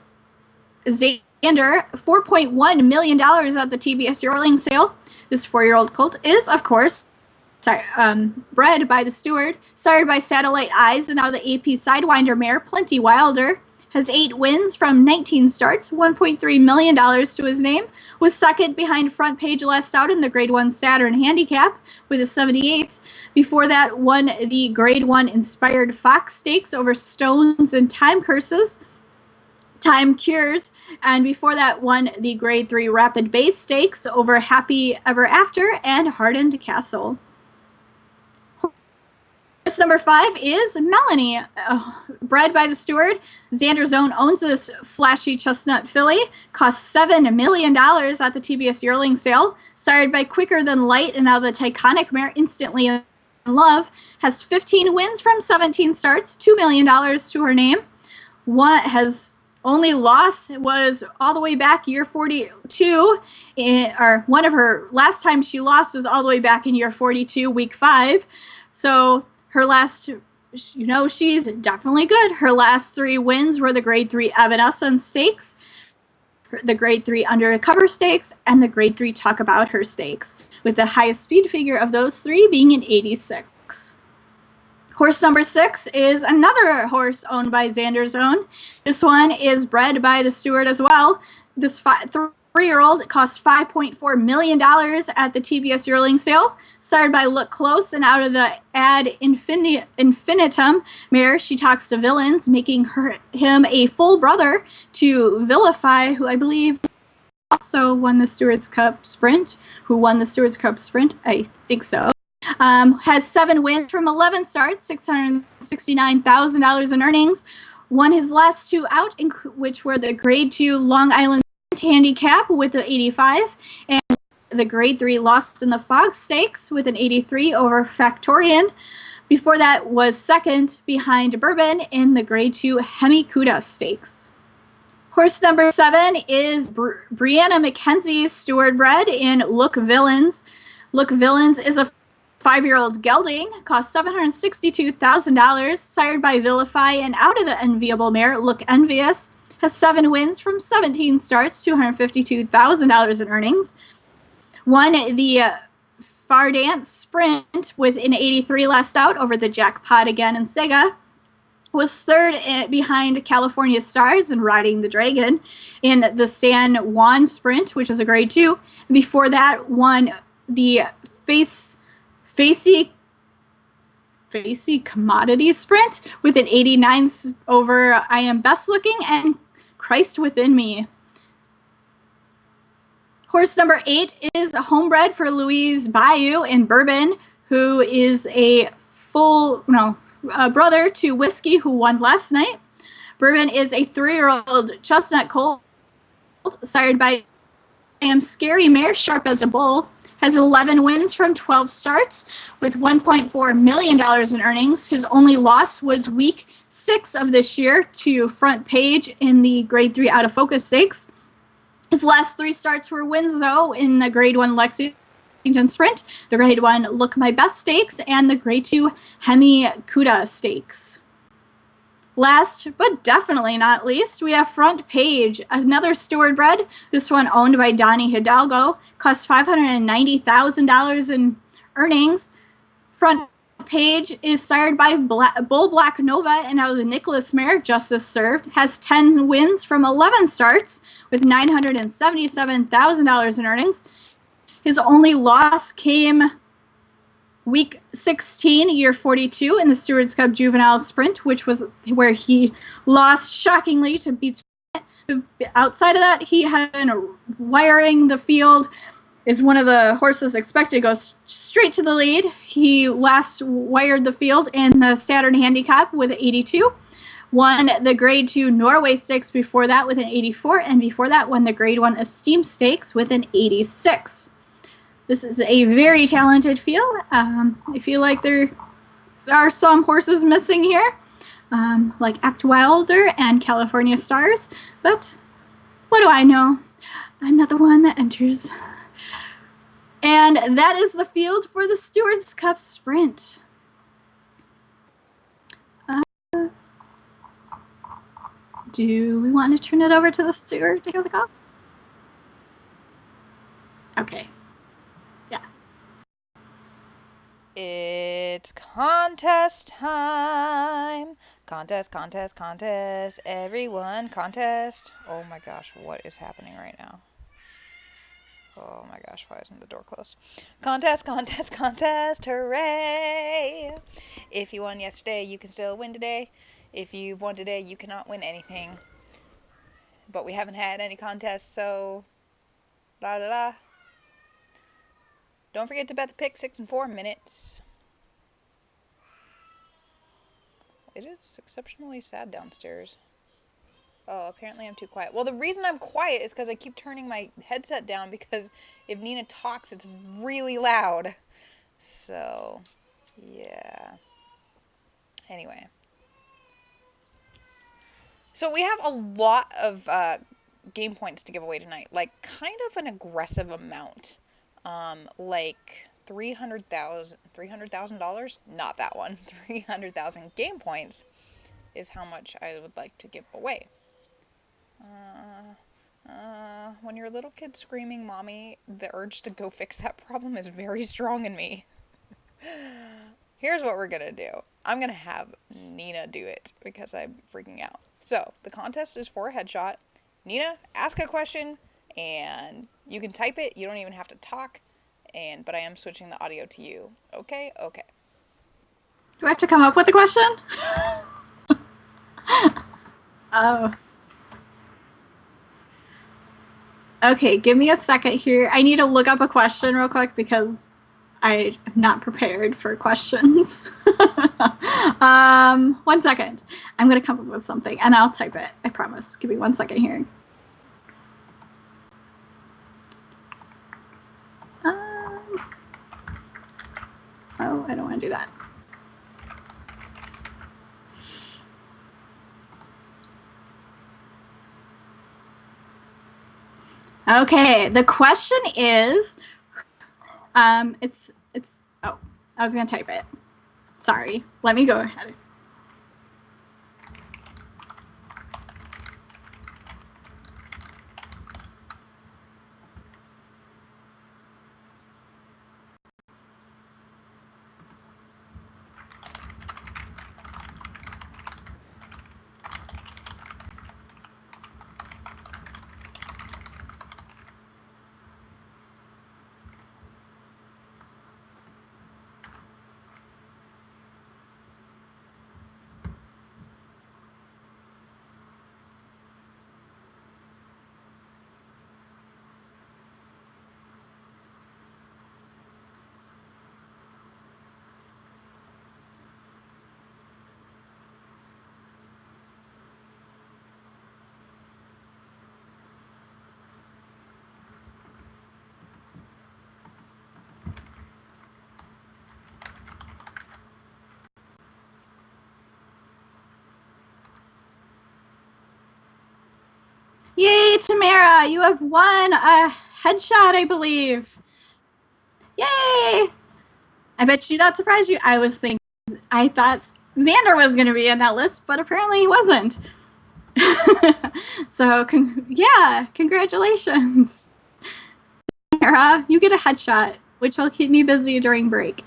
Xander $4.1 million at the TBS yearling sale. This 4-year-old colt is, of course, bred by the Steward, sired by Satellite Eyes, and now the AP Sidewinder mare Plenty Wilder. Has 8 wins from 19 starts, $1.3 million to his name. Was second behind Front Page last out in the Grade 1 Saturn Handicap with a 78. Before that, won the Grade 1 Inspired Fox Stakes over Stones and Time Curses. Time Cures, and before that won the Grade 3 Rapid Base Stakes over Happy Ever After and Hardened Castle. Horse number 5 is Melanie, bred by the Steward. Xander Zone owns this flashy chestnut filly. Cost $7 million at the TBS yearling sale. Sired by Quicker Than Light and now the Tyconic mare Instantly in Love. Has 15 wins from 17 starts, $2 million to her name. Only loss was all the way back year 42, or one of her last time she lost was all the way back in year 42, Week 5. So her last, she's definitely good. Her last 3 wins were the Grade 3 Evanescence Stakes, the Grade 3 Undercover Stakes, and the Grade 3 Talk About Her Stakes, with the highest speed figure of those 3 being an 86. Horse number 6 is another horse owned by Xander Zone. This one is bred by the Steward as well. This 3-year-old cost $5.4 million at the TBS yearling sale. Sired by Look Close and out of the Ad Infinitum mare She Talks to Villains, making him a full brother to Vilify, who I believe also won the Stewards Cup Sprint. I think so. Has 7 wins from 11 starts, $669,000 in earnings. Won his last 2 out, which were the Grade 2 Long Island Handicap with an 85, and the Grade 3 Lost in the Fog Stakes with an 83 over Factorian. Before that was second behind Bourbon in the Grade 2 Hemikuda Stakes. Horse number 7 is Brianna McKenzie's Steward bred in Look Villains. Look Villains is a 5-year-old gelding, cost $762,000, sired by Vilify and out of the enviable mare Look Envious. Has 7 wins from 17 starts, $252,000 in earnings. Won the Fardance Sprint with an 83 last out over the Jackpot again in Sega. Was third behind California Stars and Riding the Dragon in the San Juan Sprint, which is a Grade 2. Before that, won the Facey Commodity Sprint with an 89 over I Am Best Looking and Christ Within Me. Horse number 8 is a homebred for Louise Bayou in Bourbon, who is a brother to Whiskey, who won last night. Bourbon is a 3-year-old chestnut colt, sired by I Am Scary mare Sharp as a Bull. Has 11 wins from 12 starts with $1.4 million in earnings. His only loss was Week 6 of this year to Front Page in the Grade 3 Out of Focus Stakes. His last 3 starts were wins, though, in the Grade 1 Lexington Sprint, the Grade 1 Look My Best Stakes, and the Grade 2 Hemikuda Stakes. Last but definitely not least, we have Front Page, another Steward bred. This one owned by Donnie Hidalgo, cost $590,000 in earnings. Front Page is sired by Bull Black Nova and out of the Nicholas Mare, Justice Served. Has 10 wins from 11 starts with $977,000 in earnings. His only loss came week 16, year 42 in the Stewards Cup Juvenile Sprint, which was where he lost shockingly to Beats. Outside of that, he had been wiring the field. Is one of the horses expected to go straight to the lead. He last wired the field in the Saturn Handicap with an 82. Won the Grade 2 Norway Stakes before that with an 84, and before that won the Grade 1 Esteem Stakes with an 86. This is a very talented field. I feel like there are some horses missing here, like Act Wilder and California Stars, but what do I know? I'm not the one that enters. And that is the field for the Stewards Cup Sprint. Do we want to turn it over to the steward to hear the call? Okay. Yeah. It's contest time. Contest, contest, contest. Everyone, contest. Oh my gosh, what is happening right now? Oh my gosh, why isn't the door closed? Contest, contest, contest, hooray! If you won yesterday, you can still win today. If you've won today, you cannot win anything. But we haven't had any contests, so la la la. Don't forget to bet the pick 6 and 4 minutes. It is exceptionally sad downstairs. Oh, apparently I'm too quiet. Well, the reason I'm quiet is because I keep turning my headset down because if Nina talks, it's really loud. So, yeah. Anyway. So we have a lot of game points to give away tonight. Like, kind of an aggressive amount. Like $300,000? Not that one. 300,000 game points is how much I would like to give away. When you're a little kid screaming, Mommy, the urge to go fix that problem is very strong in me. Here's what we're gonna do. I'm gonna have Nina do it because I'm freaking out. So, the contest is for a headshot. Nina, ask a question, and you can type it. You don't even have to talk, but I am switching the audio to you. Okay? Okay. Do I have to come up with a question? Oh. Okay, give me a second here. I need to look up a question real quick because I am not prepared for questions. 1 second. I'm going to come up with something and I'll type it. I promise. Give me 1 second here. Oh, I don't want to do that. Okay, the question is, oh, I was gonna type it. Sorry, let me go ahead. Yay, Tamara! You have won a headshot, I believe. Yay! I bet you that surprised you. I was thinking I thought Xander was going to be in that list, but apparently he wasn't. So, yeah, congratulations. Sarah, you get a headshot, which will keep me busy during break.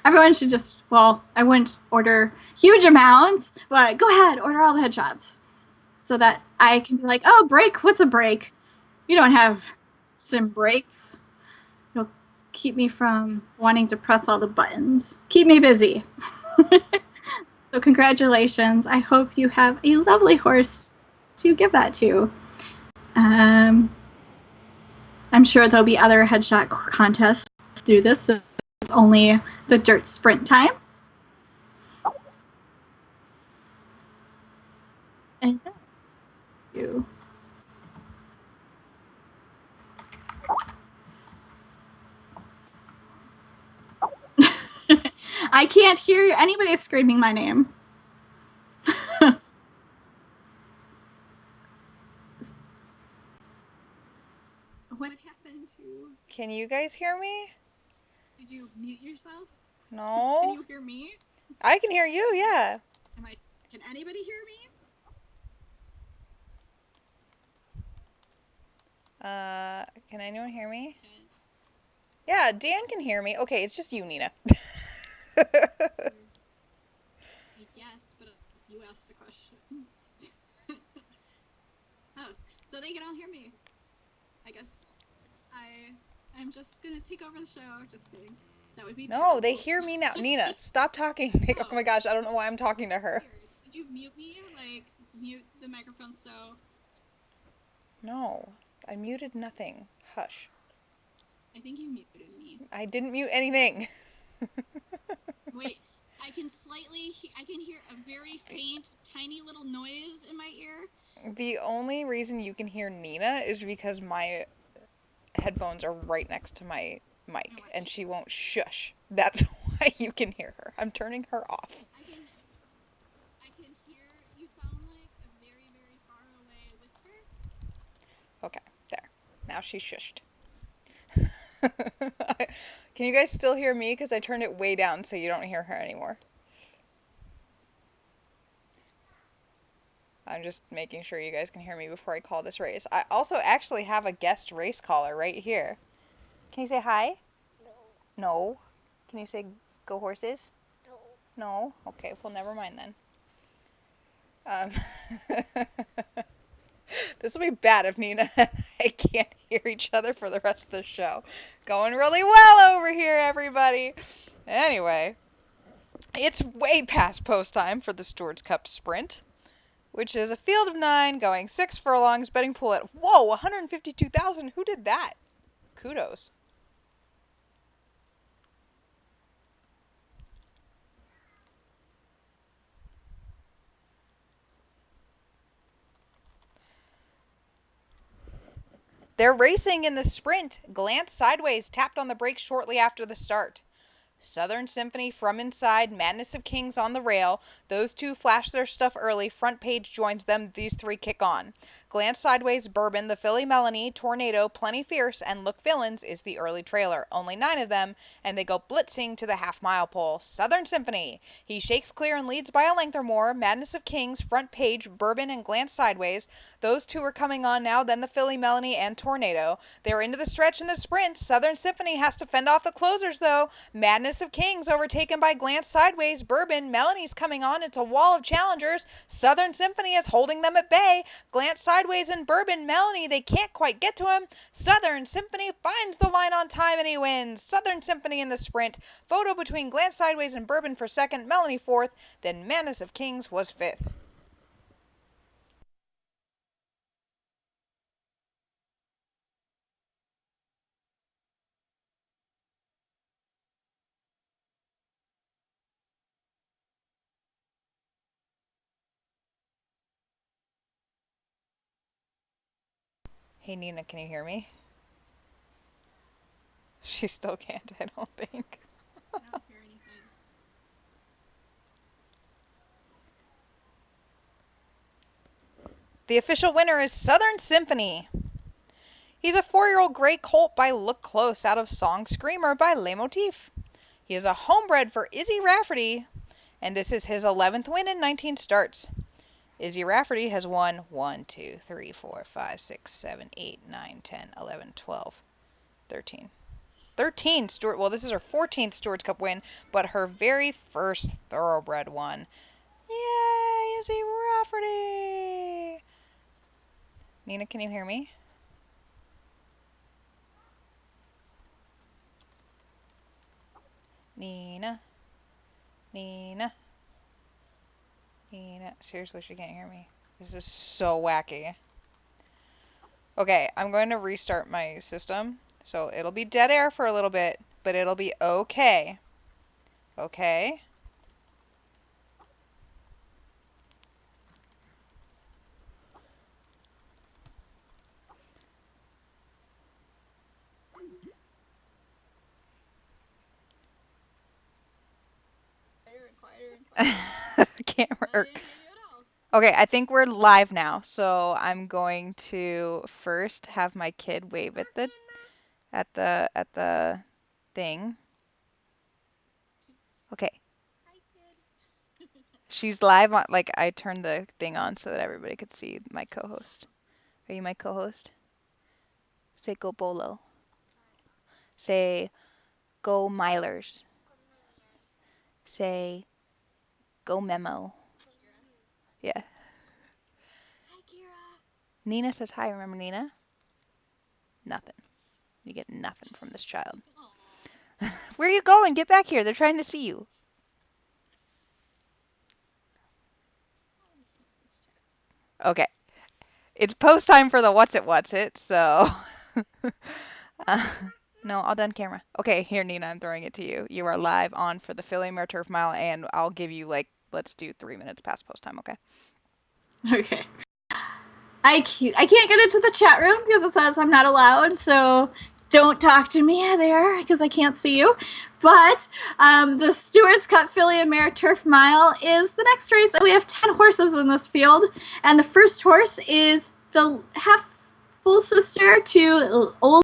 Everyone should just, well, I wouldn't order huge amounts, but go ahead, order all the headshots so that I can be like, oh, break, what's a break? You don't have some breaks. It'll keep me from wanting to press all the buttons. Keep me busy. So, congratulations. I hope you have a lovely horse to give that to. Um, I'm sure there'll be other headshot contests through this. So it's only the dirt sprint time. And you. I can't hear anybody screaming my name. What happened to? Can you guys hear me? Did you mute yourself? No. Can you hear me? I can hear you, yeah. Am I? Can anybody hear me? Can anyone hear me? Okay. Yeah, Dan can hear me. Okay, it's just you, Nina. Yes, but if you asked a question. Oh, so they can all hear me. I guess I'm just gonna take over the show. Just kidding. That would be No, terrible. they hear me now. Nina, stop talking. Oh my gosh, I don't know why I'm talking to her. Weird. Did you mute me? Like, mute the microphone so... No, I muted nothing. Hush. I think you muted me. I didn't mute anything. Wait, I can hear a very faint, tiny little noise in my ear. The only reason you can hear Nina is because my headphones are right next to my mic, and she won't shush. That's why you can hear her. I'm turning her off. I can hear you sound like a very, very far away whisper. Okay, there. Now she's shushed. Can you guys still hear me? Because I turned it way down so you don't hear her anymore. I'm just making sure you guys can hear me before I call this race. I also actually have a guest race caller right here. Can you say hi? No. No. Can you say go horses? No. No? Okay, well, never mind then. This will be bad if Nina and I can't hear each other for the rest of the show. Going really well over here, everybody. Anyway, it's way past post time for the Stewards Cup Sprint, which is a field of 9 going 6 furlongs, betting pool at, whoa, 152,000. Who did that? Kudos. They're racing in the sprint. Glance sideways, tapped on the brakes shortly after the start. Southern Symphony from inside, Madness of Kings on the rail. Those two flash their stuff early. Front page joins them. These three kick on. Glance Sideways, Bourbon, the Filly Melanie, Tornado, Plenty Fierce, and Look Villains is the early trailer. Only 9 of them, and they go blitzing to the half-mile pole. Southern Symphony. He shakes clear and leads by a length or more. Madness of Kings, Front Page, Bourbon, and Glance Sideways. Those two are coming on now, then the Filly Melanie and Tornado. They're into the stretch in the sprint. Southern Symphony has to fend off the closers, though. Madness of Kings overtaken by Glance Sideways. Bourbon, Melanie's coming on. It's a wall of challengers. Southern Symphony is holding them at bay. Glance Sideways and Bourbon, Melanie, they can't quite get to him. Southern Symphony finds the line on time and he wins. Southern Symphony in the sprint. Photo between Glance Sideways and Bourbon for second, Melanie fourth, then Madness of Kings was fifth. Hey Nina, can you hear me? She still can't, I don't think. I don't hear anything. The official winner is Southern Symphony. He's a 4-year-old gray colt by Look Close out of Song Screamer by Le Motif. He is a homebred for Izzy Rafferty, and this is his 11th win in 19 starts. Izzy Rafferty has won 1, 2, 3, 4, 5, 6, 7, 8, 9, 10, 11, 12, 13. 13 Steward. Well, this is her 14th Stewards Cup win, but her very first thoroughbred one. Yay, Izzy Rafferty! Nina, can you hear me? Nina. Nina. Nina. Seriously, she can't hear me. This is so wacky. Okay, I'm going to restart my system. So it'll be dead air for a little bit, but it'll be okay. Okay? Can't work. Okay, I think we're live now. So I'm going to first have my kid wave at the thing. Okay. She's live on, like, I turned the thing on so that everybody could see my co-host. Are you my co-host? Say go Bolo. Say go Milers. Say go Memo. Yeah. Hi, Kira. Nina says hi. Remember Nina? Nothing. You get nothing from this child. Where are you going? Get back here. They're trying to see you. Okay. It's post time for the what's it, so. No, all done camera. Okay, here, Nina, I'm throwing it to you. You are live on for the Philly Mare Turf Mile, and I'll give you, like, let's do 3 minutes past post time, okay? Okay. I can't get into the chat room because it says I'm not allowed, so don't talk to me there because I can't see you. But the Stewards Cup Filly and Mare Turf Mile is the next race, and we have 10 horses in this field. And the first horse is the half full sister to Old